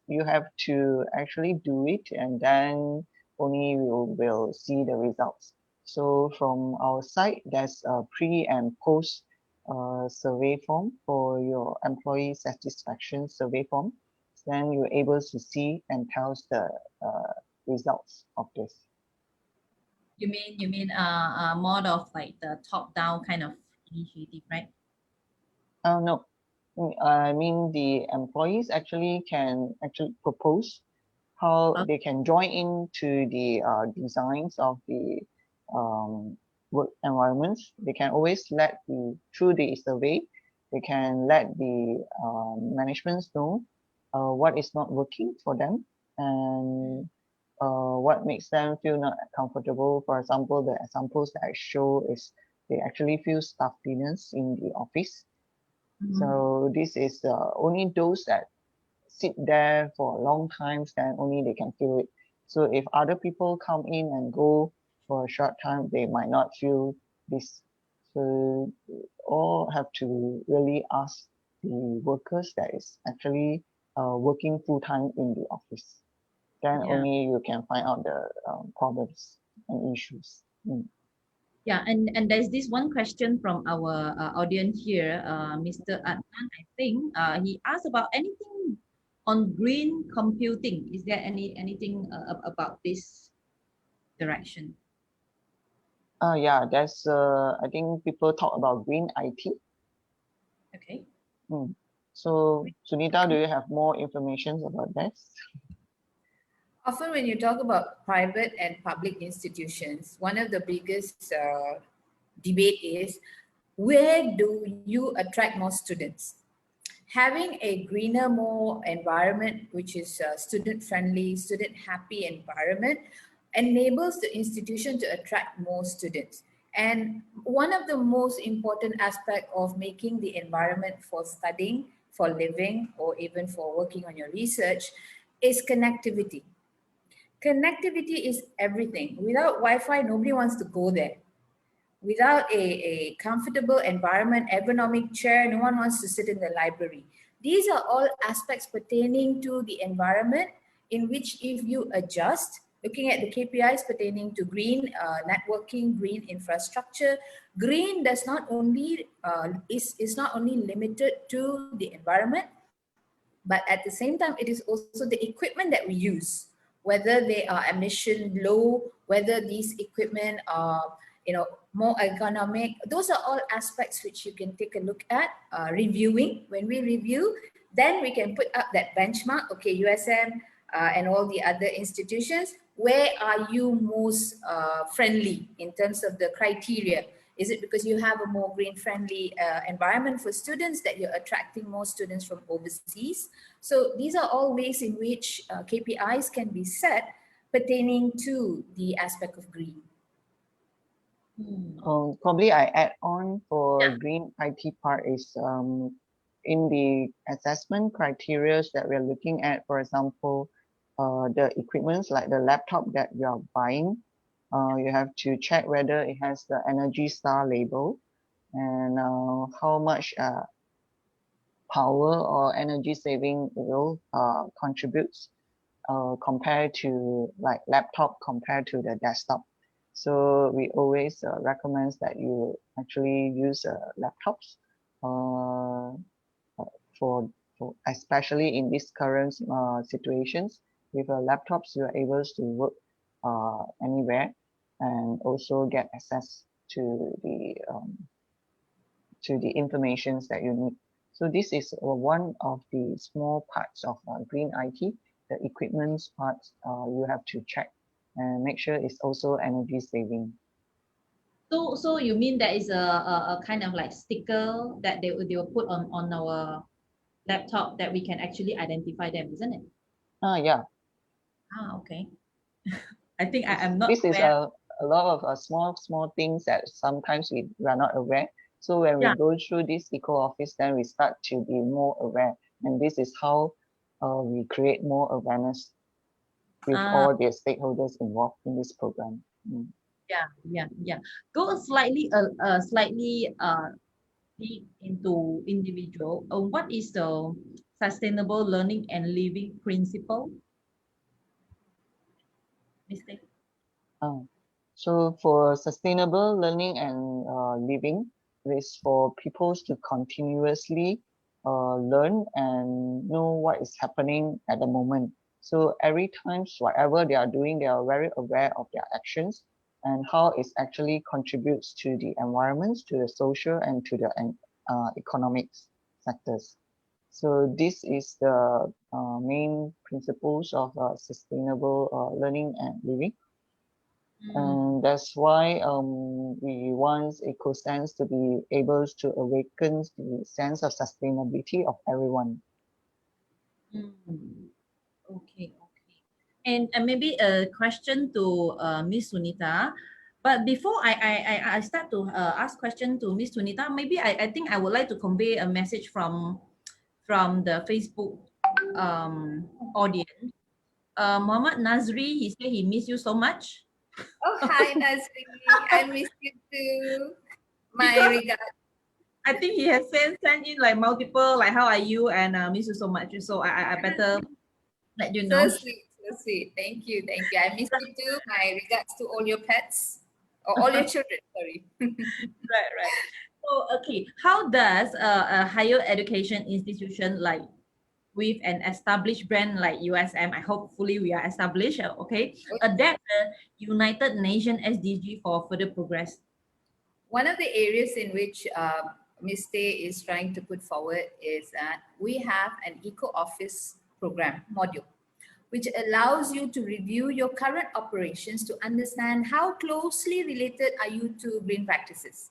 S3: you have to actually do it, and then only you will see the results. So from our side, there's a pre and post survey form for your employee satisfaction survey form. Then you're able to see and tell us the results of this.
S2: You mean more of like the top-down kind of initiative, right?
S3: No, I mean the employees actually can propose how they can join into the designs of the work environments. They can always through the survey, they can let the managements know what is not working for them and what makes them feel not comfortable. For example, the examples that I show is they actually feel stuffiness in the office. So this is only those that sit there for a long time, then only they can feel it. So if other people come in and go for a short time, they might not feel this. So all have to really ask the workers that is actually working full-time in the office. Then
S2: Yeah.
S3: only you can find out the problems and issues.
S2: Yeah, and there's this one question from our audience here, Mr. Adnan, I think. He asked about anything on green computing. Is there anything about this direction?
S3: Yeah, that's I think people talk about green IT.
S2: Okay.
S3: So Sunita, do you have more information about this?
S4: Often when you talk about private and public institutions, one of the biggest debate is, where do you attract more students? Having a greener, more environment, which is student friendly, student happy environment, enables the institution to attract more students. And one of the most important aspects of making the environment for studying, for living, or even for working on your research is connectivity. Connectivity is everything. Without Wi-Fi, nobody wants to go there. Without a comfortable environment, ergonomic chair, no one wants to sit in the library. These are all aspects pertaining to the environment in which, if you adjust, looking at the KPIs pertaining to green networking, green infrastructure, green does not only is not only limited to the environment, but at the same time, it is also the equipment that we use, whether they are emission low, whether these equipment are, more ergonomic. Those are all aspects which you can take a look at, reviewing. When we review, then we can put up that benchmark. Okay, USM and all the other institutions, where are you most friendly in terms of the criteria? Is it because you have a more green friendly environment for students that you're attracting more students from overseas? So these are all ways in which KPIs can be set pertaining to the aspect of green.
S3: Probably I add on for
S2: Yeah.
S3: green IT part is in the assessment criteria that we're looking at, for example, the equipments like the laptop that you are buying, you have to check whether it has the Energy Star label and how much power or energy saving it will contributes compared to like laptop compared to the desktop. So we always recommend that you actually use laptops for especially in these current situations. With laptops, you are able to work anywhere and also get access to the informations that you need. So this is one of the small parts of green IT. The equipment parts you have to check and make sure it's also energy saving.
S2: So you mean there is a kind of like sticker that they will put on our laptop that we can actually identify them, isn't it?
S3: Yeah.
S2: Okay. I think I'm not
S3: This is
S2: aware.
S3: a lot of small things that sometimes we are not aware. So when we
S2: Yeah.
S3: go through this eco office, then we start to be more aware, and this is how we create more awareness with all the stakeholders involved in this program.
S2: Yeah. Go slightly deep into individual. What is the sustainable learning and living principle? Mistake.
S3: So for sustainable learning and living, it is for people to continuously learn and know what is happening at the moment. So every time, whatever they are doing, they are very aware of their actions and how it actually contributes to the environment, to the social, and to the economic sectors. So this is the main principles of sustainable learning and living. And that's why we want EcoSense to be able to awaken the sense of sustainability of everyone.
S2: Okay. And maybe a question to Miss Sunita. But before I start to ask question to Miss Sunita, maybe I think I would like to convey a message from the Facebook audience. Muhammad Nazri, he said he missed you so much.
S4: Oh, hi, Nazri. I miss you too. My
S2: Because
S4: regards.
S2: I think he has sent in like multiple, like, how are you, and miss you so much. So I better let you know.
S4: So sweet, so sweet. Thank you, thank you. I miss you too. My regards to all your pets, or all your children, sorry.
S2: Right, right. So, okay, how does a higher education institution like with an established brand like USM, I hopefully we are established, okay, adapt the United Nations SDG for further progress?
S4: One of the areas in which Ms. Tay is trying to put forward is that we have an eco-office program module, which allows you to review your current operations to understand how closely related are you to green practices.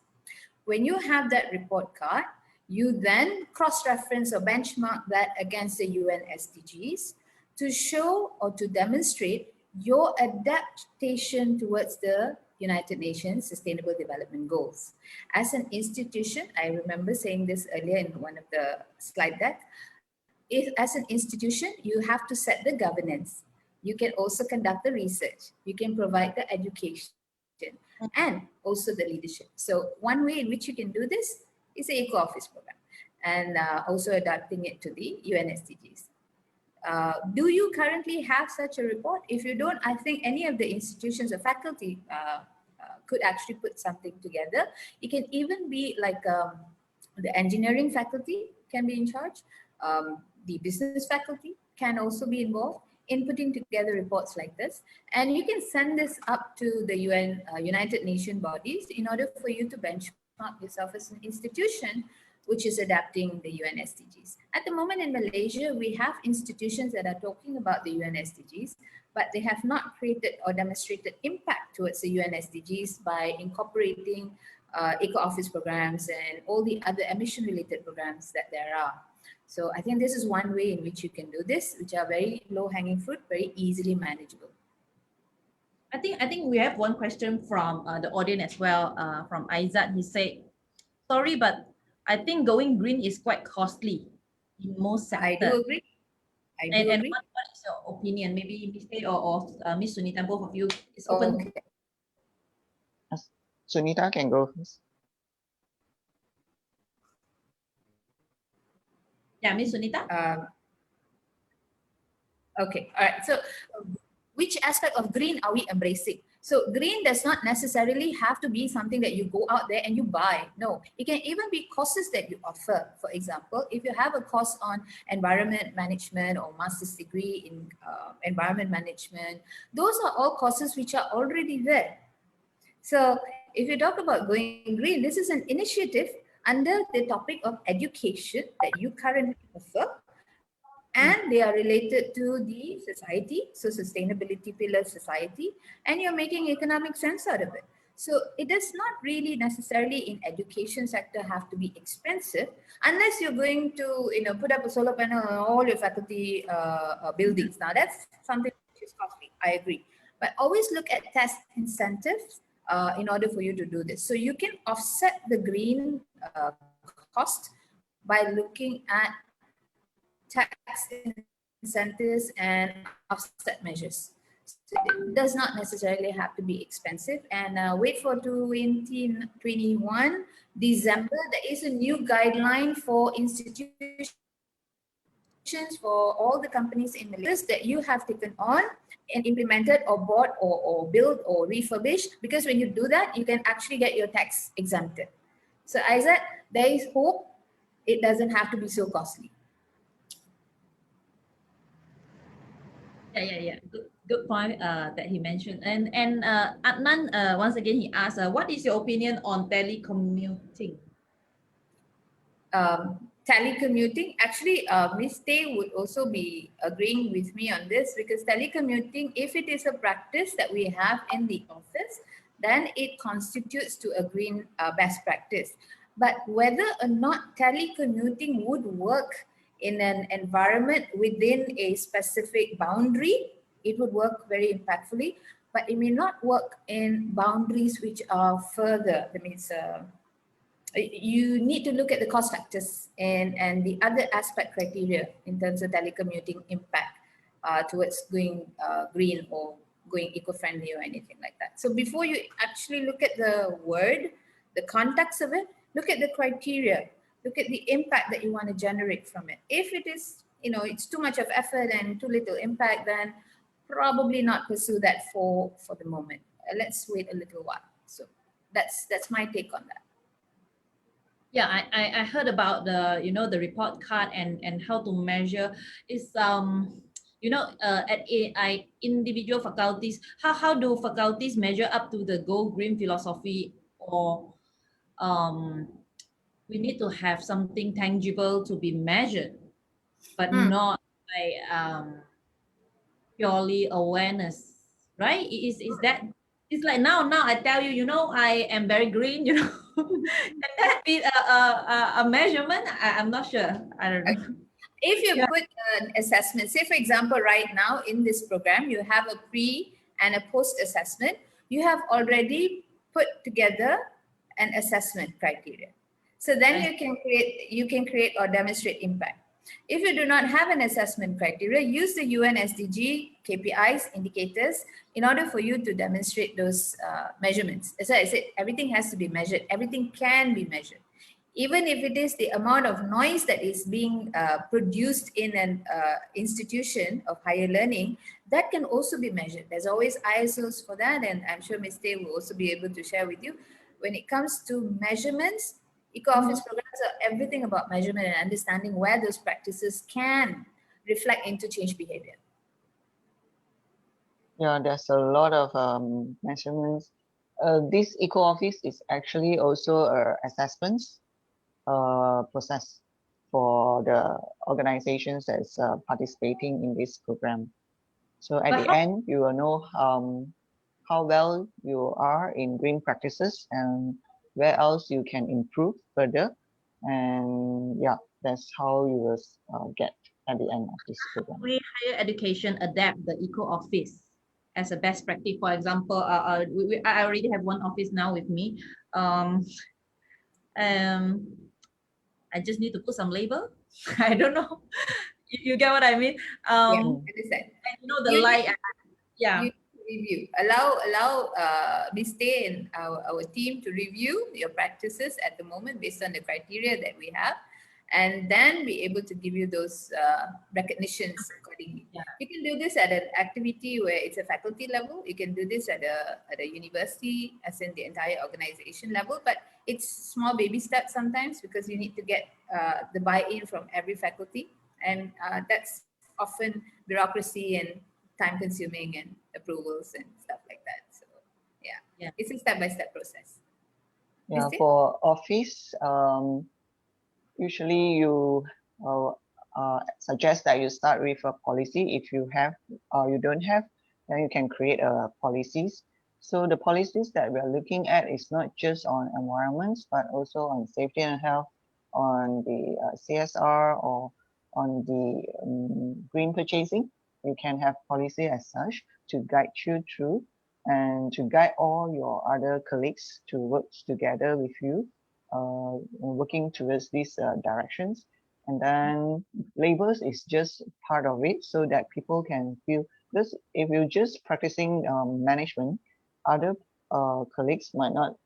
S4: When you have that report card, you then cross-reference or benchmark that against the UN SDGs to show or to demonstrate your adaptation towards the United Nations Sustainable Development Goals. As an institution, I remember saying this earlier in one of the slide deck, if as an institution, you have to set the governance. You can also conduct the research. You can provide the education and also the leadership. So one way in which you can do this is the Eco Office program and also adapting it to the UN SDGs. Do you currently have such a report? If you don't, I think any of the institutions or faculty could actually put something together. It can even be like the engineering faculty can be in charge. The business faculty can also be involved in putting together reports like this. And you can send this up to the UN, United Nations bodies in order for you to benchmark yourself as an institution which is adapting the UN SDGs. At the moment in Malaysia, we have institutions that are talking about the UN SDGs, but they have not created or demonstrated impact towards the UN SDGs by incorporating eco-office programs and all the other emission-related programs that there are. So I think this is one way in which you can do this, which are very low-hanging fruit, very easily manageable.
S2: I think we have one question from the audience as well, from Aizat. He said, sorry, but I think going green is quite costly in most sectors.
S4: I do agree.
S2: And what is your opinion? Maybe Ms. Tay or Ms. Sunita, both of you, is open.
S4: Okay.
S3: Sunita can go first.
S2: Yeah, Ms. Sunita?
S4: Okay, all right. So which aspect of green are we embracing? So green does not necessarily have to be something that you go out there and you buy. No, it can even be courses that you offer. For example, if you have a course on environment management or master's degree in environment management, those are all courses which are already there. So if you talk about going green, this is an initiative under the topic of education that you currently offer, and they are related to the society, so sustainability pillar society, and you're making economic sense out of it. So it does not really necessarily in education sector have to be expensive unless you're going to put up a solar panel on all your faculty buildings. Now that's something which is costly, I agree. But always look at tax incentives in order for you to do this. So you can offset the green cost by looking at tax incentives and offset measures. So it does not necessarily have to be expensive. And wait for 2021 December, there is a new guideline for institutions, for all the companies in Malaysia that you have taken on and implemented or bought or built or refurbished, because when you do that, you can actually get your tax exempted. So Isaac, there is hope. It doesn't have to be so costly.
S2: Yeah. Good point that he mentioned. And Adnan, once again, he asked, what is your opinion on telecommuting?
S4: Telecommuting, actually, Ms. Tay would also be agreeing with me on this, because telecommuting, if it is a practice that we have in the office, then it constitutes to a green best practice. But whether or not telecommuting would work in an environment within a specific boundary, it would work very impactfully, but it may not work in boundaries which are further. That means you need to look at the cost factors and the other aspect criteria in terms of telecommuting impact towards going green or going eco-friendly or anything like that. So before you actually look at the word, the context of it, Look at the criteria. Look at the impact that you want to generate from it. If it is, it's too much of effort and too little impact, then probably not pursue that for the moment. Let's wait a little while. So that's my take on that.
S2: Yeah, I heard about the the report card and how to measure is at AI individual faculties, how do faculties measure up to the Go Green philosophy, or we need to have something tangible to be measured, but not by purely awareness, right? Is that, it's like now I tell you, I am very green, can that be a measurement? I'm not sure. I don't know.
S4: If you
S2: Yeah.
S4: put an assessment, say for example, right now in this program, you have a pre and a post assessment, you have already put together an assessment criteria. So then you can create or demonstrate impact. If you do not have an assessment criteria, use the UN SDG KPIs, indicators, in order for you to demonstrate those measurements. As I said, everything has to be measured. Everything can be measured. Even if it is the amount of noise that is being produced in an institution of higher learning, that can also be measured. There's always ISOs for that, and I'm sure Ms. Tay will also be able to share with you. When it comes to measurements, eco-office programs are everything about measurement and understanding where those practices can reflect into change behavior.
S3: Yeah, there's a lot of measurements. This eco-office is actually also assessments process for the organizations that's participating in this program. So at the end, you will know how well you are in green practices and where else you can improve further. And yeah, that's how you will get at the end of this program.
S2: We higher education adapt the eco office as a best practice. For example, I already have one office now with me. I just need to put some label. I don't know. You get what I mean?
S4: Understand.
S2: The light. Yeah.
S4: Review. Allow Ms. Tay and our team to review your practices at the moment based on the criteria that we have, and then be able to give you those recognitions accordingly.
S2: Yeah.
S4: You can do this at an activity where it's a faculty level. You can do this at a university, as in the entire organization level, but it's small baby steps sometimes because you need to get the buy-in from every faculty, and that's often bureaucracy and time consuming and approvals and stuff like that. So yeah. It's a step-by-step process.
S3: Yeah, for office, usually you suggest that you start with a policy. If you have or you don't have, then you can create policies. So the policies that we are looking at is not just on environments, but also on safety and health, on the CSR, or on the green purchasing. You can have policy as such to guide you through and to guide all your other colleagues to work together with you, working towards these directions. And then labels is just part of it so that people can feel, because if you're just practicing management, other colleagues might not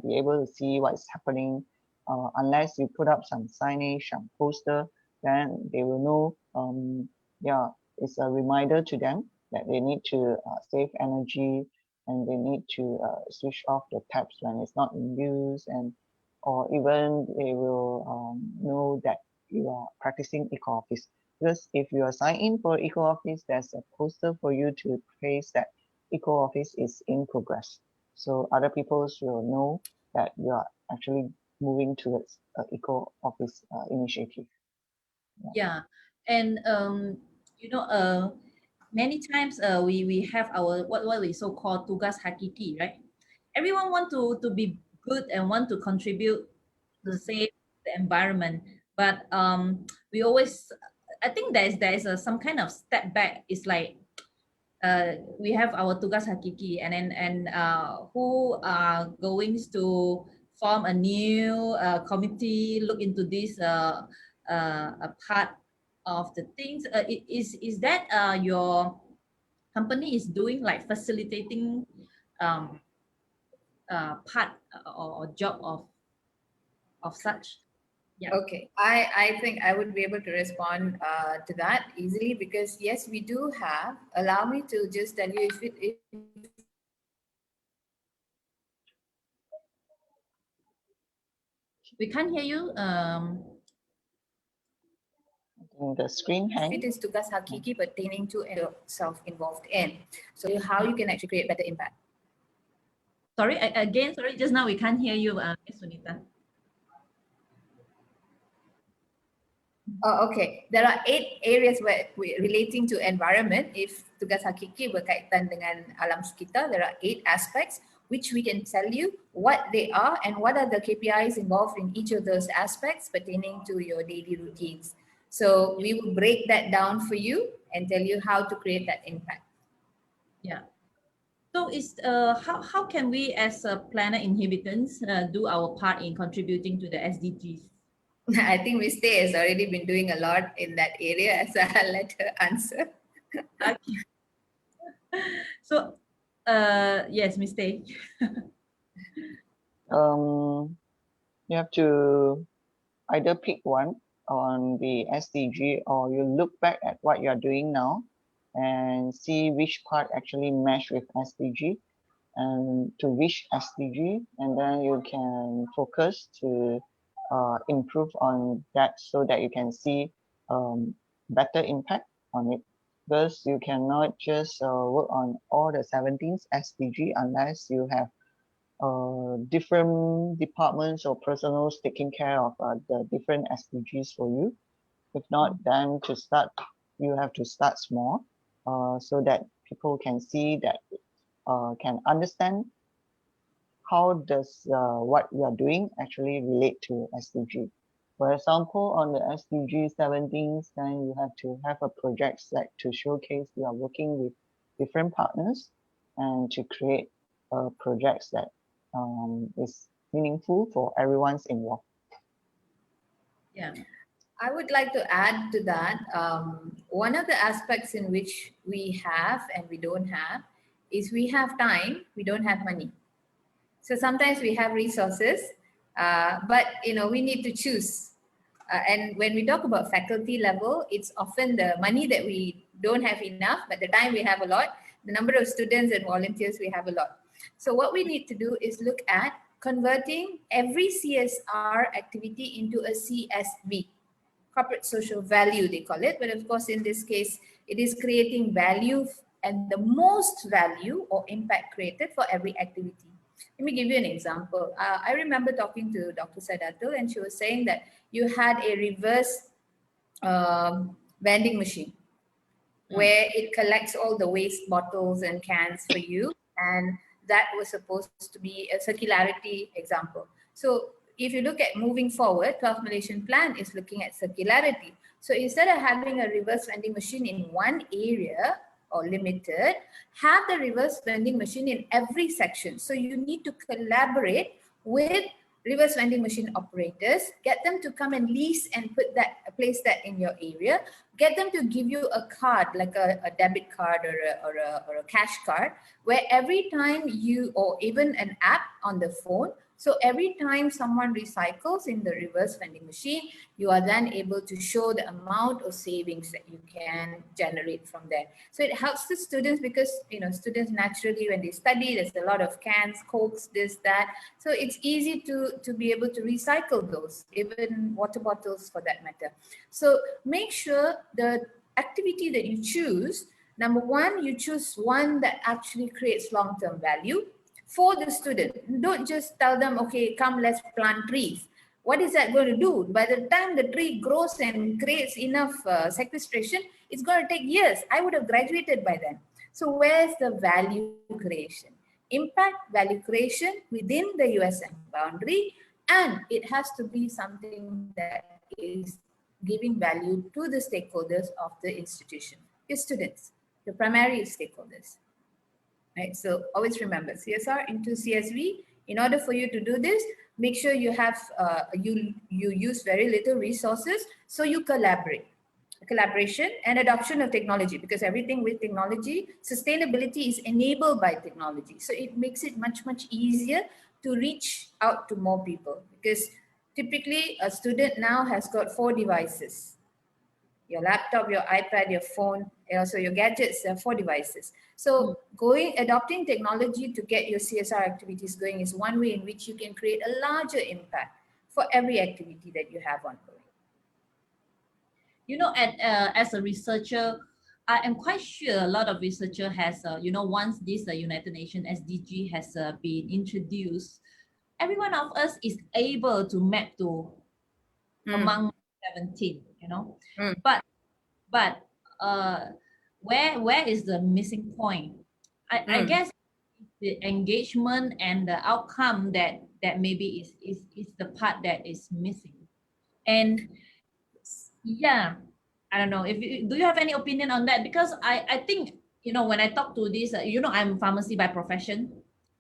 S3: be able to see what's happening unless you put up some signage, some poster, then they will know, yeah, it's a reminder to them that they need to save energy, and they need to switch off the taps when it's not in use, and or even they will know that you are practicing eco-office. Because if you are signed in for eco-office, there's a poster for you to place that eco-office is in progress. So other people will know that you are actually moving towards eco-office initiative.
S2: Yeah, and many times we have our what we so called tugas hakiki, right? Everyone want to be good and want to contribute to save the environment, but we always, I think there is some kind of step back. It's like we have our tugas hakiki, and then who are going to form a new committee, look into this a part of the things. Is that your company is doing, like facilitating part or job of of such? Yeah.
S4: Okay, I think I would be able to respond to that easily because yes, we do have. Allow me to just tell you if
S2: We can't hear you.
S3: The screen
S4: it
S3: hang.
S4: is tugas hakiki pertaining to yourself involved in. So how you can actually create better impact.
S2: Sorry, again, sorry, just now we can't hear you, Ms. Sunita.
S4: Oh, okay. There are 8 areas where relating to environment. If tugas hakiki berkaitan dengan alam sekitar, there are 8 aspects which we can tell you what they are and what are the KPIs involved in each of those aspects pertaining to your daily routines. So we will break that down for you and tell you how to create that impact.
S2: Yeah. So how can we as planet inhabitants do our part in contributing to the SDGs?
S4: I think Ms. Tay has already been doing a lot in that area, so I'll let her answer.
S2: Okay. So, yes, Ms. Tay.
S3: You have to either pick one on the SDG, or you look back at what you're doing now and see which part actually mesh with SDG and to which SDG, and then you can focus to improve on that so that you can see better impact on it. Because you cannot just work on all the 17 SDG unless you have different departments or personals taking care of the different SDGs for you. If not, then to start, you have to start small so that people can see that, can understand how does what you are doing actually relate to SDG. For example, on the SDG 17, then you have to have a project set to showcase you are working with different partners and to create projects that is meaningful for everyone's involved.
S2: Yeah.
S4: I would like to add to that. One of the aspects in which we have and we don't have is we have time, we don't have money. So sometimes we have resources, but we need to choose. And when we talk about faculty level, it's often the money that we don't have enough, but the time we have a lot, the number of students and volunteers we have a lot. So what we need to do is look at converting every CSR activity into a CSV, corporate social value they call it, but of course in this case it is creating value and the most value or impact created for every activity. Let me give you an example. I remember talking to Dr. Sadatul and she was saying that you had a reverse vending machine where it collects all the waste bottles and cans for you, and that was supposed to be a circularity example. So if you look at moving forward, 12 Malaysian Plan is looking at circularity. So instead of having a reverse vending machine in one area or limited, have the reverse vending machine in every section. So you need to collaborate with reverse vending machine operators, get them to come and lease and place that in your area, get them to give you a card like a debit card or a cash card, where every time you, or even an app on the phone, so every time someone recycles in the reverse vending machine, you are then able to show the amount of savings that you can generate from there. So it helps the students because, students naturally when they study, there's a lot of cans, Cokes, this, that. So it's easy to be able to recycle those, even water bottles for that matter. So make sure the activity that you choose, number one, you choose one that actually creates long-term value for the student. Don't just tell them, okay, come, let's plant trees. What is that going to do? By the time the tree grows and creates enough sequestration, it's going to take years. I would have graduated by then. So where's the value creation? Impact, value creation within the USM boundary, and it has to be something that is giving value to the stakeholders of the institution, your students, your primary stakeholders. Right, so always remember CSR into CSV. In order for you to do this, make sure you have you use very little resources, so you collaboration and adoption of technology, because everything with technology, sustainability is enabled by technology, so it makes it much easier to reach out to more people, because Typically, a student now has got 4 devices. Your laptop, your iPad, your phone, and also your gadgets, 4 devices. So adopting technology to get your CSR activities going is one way in which you can create a larger impact for every activity that you have ongoing.
S2: You know, as a researcher, I am quite sure a lot of researcher has, you know, once this United Nations SDG has been introduced, every one of us is able to map to among 17, you know. But where is the missing point? I guess the engagement and the outcome that maybe is the part that is missing. And yeah, I don't know if do you have any opinion on that? Because I think, you know, when I talk to this, you know, I'm pharmacy by profession,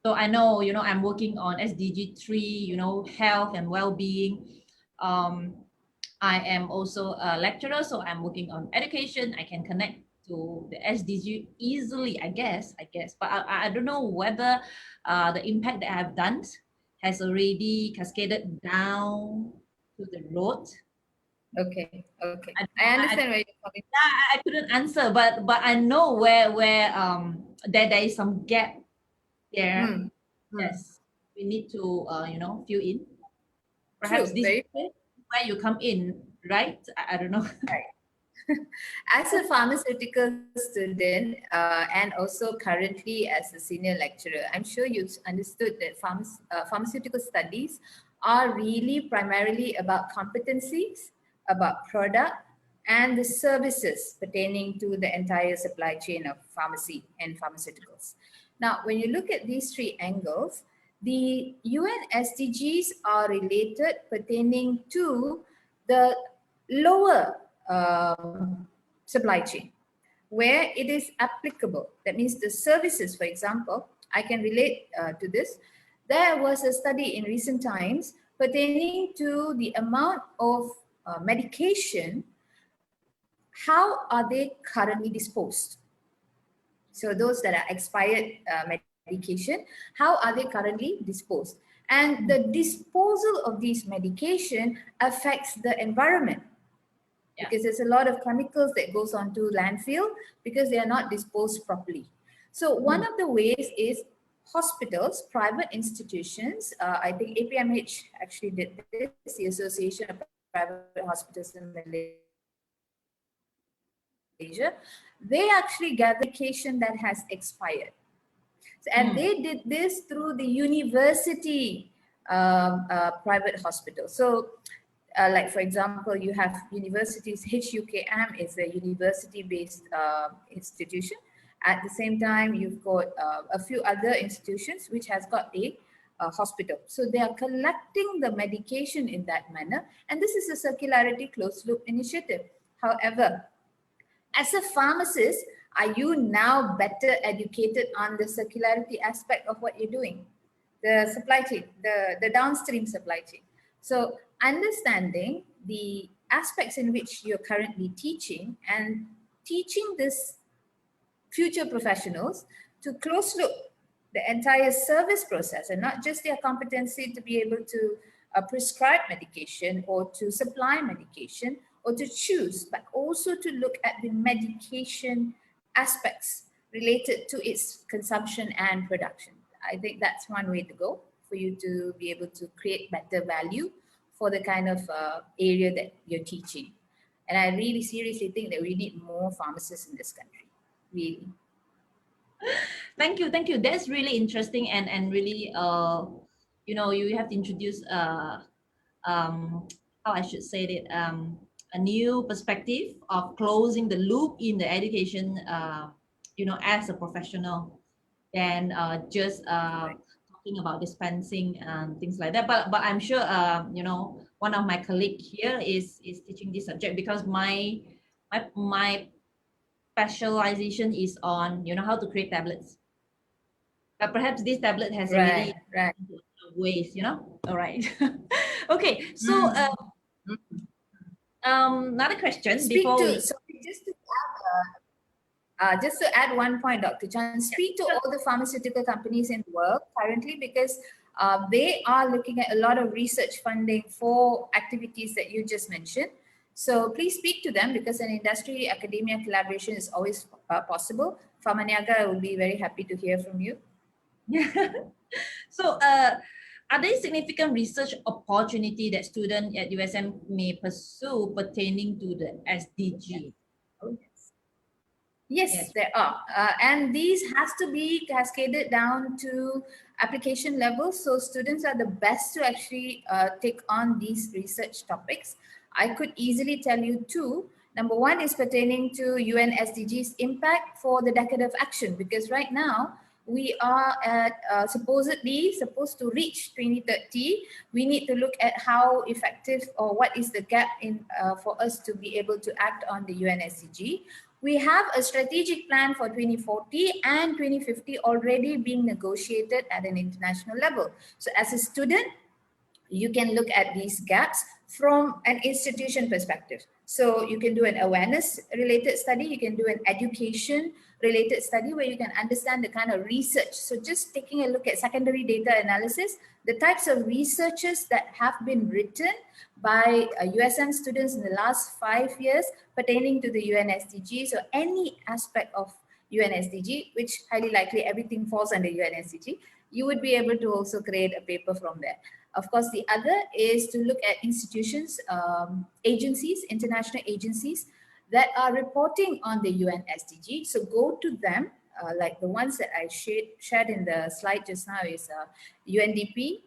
S2: so I know, you know, I'm working on SDG 3, you know, health and well-being. I am also a lecturer, so I'm working on education. I can connect to the SDG easily, I guess. But I don't know whether the impact that I have done has already cascaded down to the road.
S4: Okay. I understand where you're coming from.
S2: I couldn't answer, but I know where there is some gap there. Yes, we need to you know, fill in. Perhaps
S4: True,
S2: this is where you come in, right? I don't know.
S4: Right. As a pharmaceutical student and also currently as a senior lecturer, I'm sure you've understood that pharmaceutical studies are really primarily about competencies, about product, and the services pertaining to the entire supply chain of pharmacy and pharmaceuticals. Now, when you look at these 3 angles, the UN SDGs are related pertaining to the lower supply chain, where it is applicable. That means the services, for example, I can relate to this. There was a study in recent times pertaining to the amount of medication. How are they currently disposed? So those that are expired medication, how are they currently disposed? And the disposal of these medication affects the environment. Because there's a lot of chemicals that goes onto landfill because they are not disposed properly. So one of the ways is hospitals, private institutions, I think APMH actually did this, the Association of Private Hospitals in Malaysia, they actually gather medication that has expired. And they did this through the university private hospital. So like for example, you have universities, HUKM is a university-based institution. At the same time, you've got a few other institutions which has got a hospital. So they are collecting the medication in that manner. And this is a circularity closed loop initiative. However, as a pharmacist, are you now better educated on the circularity aspect of what you're doing? The supply chain, the downstream supply chain. So understanding the aspects in which you're currently teaching and teaching this future professionals to close loop the entire service process and not just their competency to be able to prescribe medication or to supply medication or to choose, but also to look at the medication aspects related to its consumption and production. I think that's one way to go for you to be able to create better value for the kind of area that you're teaching. And I really seriously think that we need more pharmacists in this country, really.
S2: Thank you. That's really interesting and really, you know, you have to introduce, how I should say it, a new perspective of closing the loop in the education, you know, as a professional, than just talking about dispensing and things like that. But I'm sure, you know, one of my colleagues here is teaching this subject because my specialization is on, you know, how to create tablets. But perhaps this tablet has already ways, you know. All right. Okay. So another question
S4: just to add one point, Dr. Chan, speak to all the pharmaceutical companies in the world currently, because They are looking at a lot of research funding for activities that you just mentioned. So please speak to them, because an industry academia collaboration is always possible. Famaniaga will be very happy to hear from you.
S2: So, are there significant research opportunity that students at USM may pursue pertaining to the SDG?
S4: Oh, yes, there are. And these has to be cascaded down to application level. So students are the best to actually take on these research topics. I could easily tell you two. Number one is pertaining to UN SDGs impact for the decade of action, because right now we are at supposedly supposed to reach 2030. We need to look at how effective or what is the gap in for us to be able to act on the UN SDG. We have a strategic plan for 2040 and 2050 already being negotiated at an international level. So as a student, you can look at these gaps from an institution perspective. So you can do an awareness related study, you can do an education related study where you can understand the kind of research. So just taking a look at secondary data analysis, the types of researches that have been written by USM students in the last 5 years pertaining to the UN SDGs or any aspect of UN SDG, which highly likely everything falls under UN SDG, you would be able to also create a paper from there. Of course, the other is to look at institutions, agencies, international agencies that are reporting on the UN SDG. So go to them, like the ones that I shared in the slide just now is UNDP.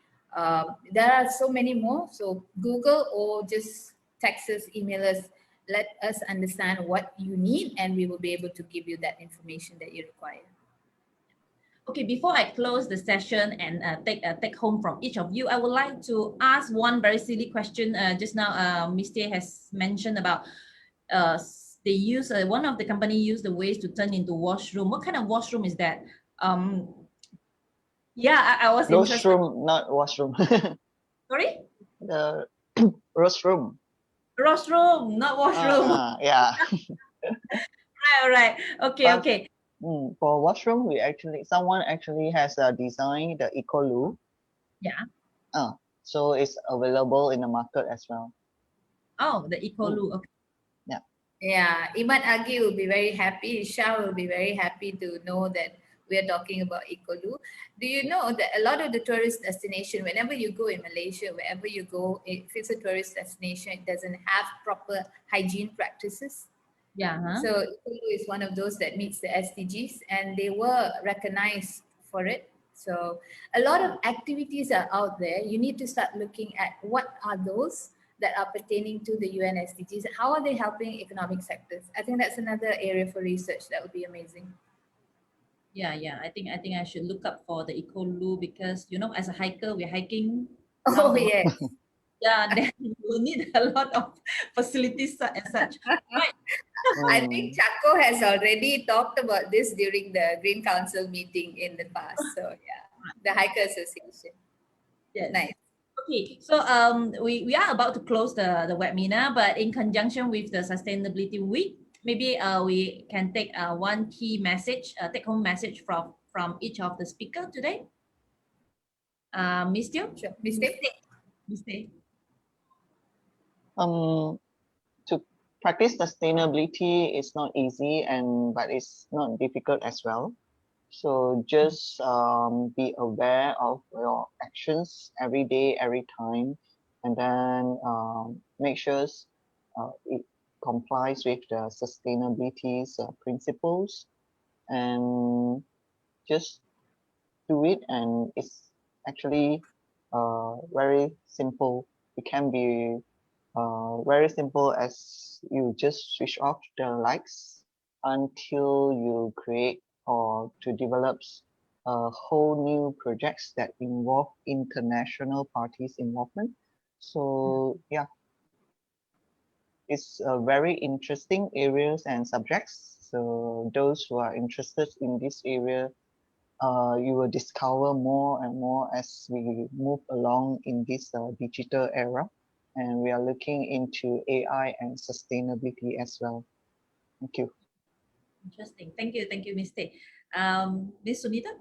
S4: There are so many more. So Google or just text us, email us, let us understand what you need, and we will be able to give you that information that you require.
S2: Okay, before I close the session and take home from each of you, I would like to ask one very silly question. Just now, Mr. has mentioned about they use one of the company use the waste to turn into washroom. What kind of washroom is that? Yeah, I was interested.
S3: Room, not washroom.
S2: Sorry,
S3: The room.
S2: washroom, not washroom.
S3: Yeah.
S2: Right, right. Okay,
S3: But,
S2: okay.
S3: For washroom, someone actually has designed the eco loo.
S2: Yeah.
S3: So it's available in the market as well.
S2: Oh, the eco loo. Okay.
S4: Yeah, Iman Agi will be very happy. Shah will be very happy to know that we are talking about Ekolu. Do you know that a lot of the tourist destination, whenever you go in Malaysia, wherever you go, if it's a tourist destination, it doesn't have proper hygiene practices.
S2: Yeah.
S4: So Ekolu is one of those that meets the SDGs, and they were recognized for it. So a lot of activities are out there. You need to start looking at what are those that are pertaining to the UN SDGs. How are they helping economic sectors? I think that's another area for research that would be amazing.
S2: Yeah, yeah. I think I should look up for the eco loo because as a hiker, we're hiking.
S4: Oh yes.
S2: Yeah, then you will need a lot of facilities and such. Right.
S4: I think Chaco has already talked about this during the Green Council meeting in the past. So yeah, the Hiker Association.
S2: Yes.
S4: Nice.
S2: Okay, so we are about to close the webinar, but in conjunction with the Sustainability Week, maybe we can take one key message, take home message from each of the speaker today. Miss Teo?
S4: Sure.
S2: Miss Teo.
S3: To practice sustainability is not easy, but it's not difficult as well. So just be aware of your actions every day, every time, and then make sure it complies with the sustainability's principles, and just do it. And it's actually very simple. It can be very simple as you just switch off the lights until you create or to develop a whole new projects that involve international parties involvement. So yeah, it's a very interesting areas and subjects. So those who are interested in this area, you will discover more and more as we move along in this digital era, and we are looking into AI and sustainability as well. Thank you.
S2: Interesting. Thank you, Miss Teh. Miss Sunita?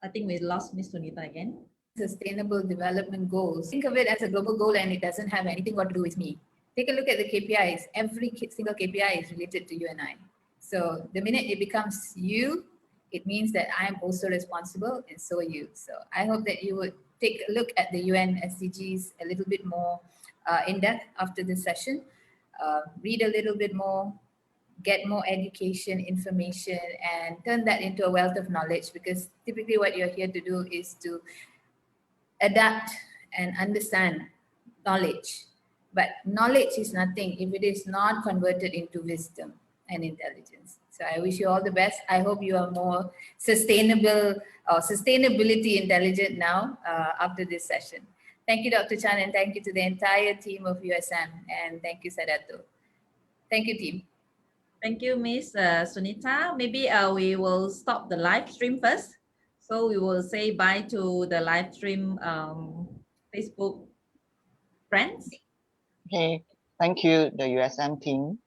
S2: I think we lost Miss Sunita again.
S4: Sustainable development goals. Think of it as a global goal and it doesn't have anything got to do with me. Take a look at the KPIs. Every single KPI is related to you and I. So the minute it becomes you, it means that I'm also responsible and so are you. So I hope that you would take a look at the UN SDGs a little bit more in depth after this session. Read a little bit more, get more education, information, and turn that into a wealth of knowledge, because typically what you're here to do is to adapt and understand knowledge. But knowledge is nothing if it is not converted into wisdom and intelligence. So I wish you all the best. I hope you are more sustainable or sustainability intelligent now after this session. Thank you, Dr. Chan, and thank you to the entire team of USM, and thank you, Sadato. Thank you, team.
S2: Thank you, Miss Sunita. Maybe we will stop the live stream first. So we will say bye to the live stream Facebook friends.
S3: Okay, thank you, the USM team.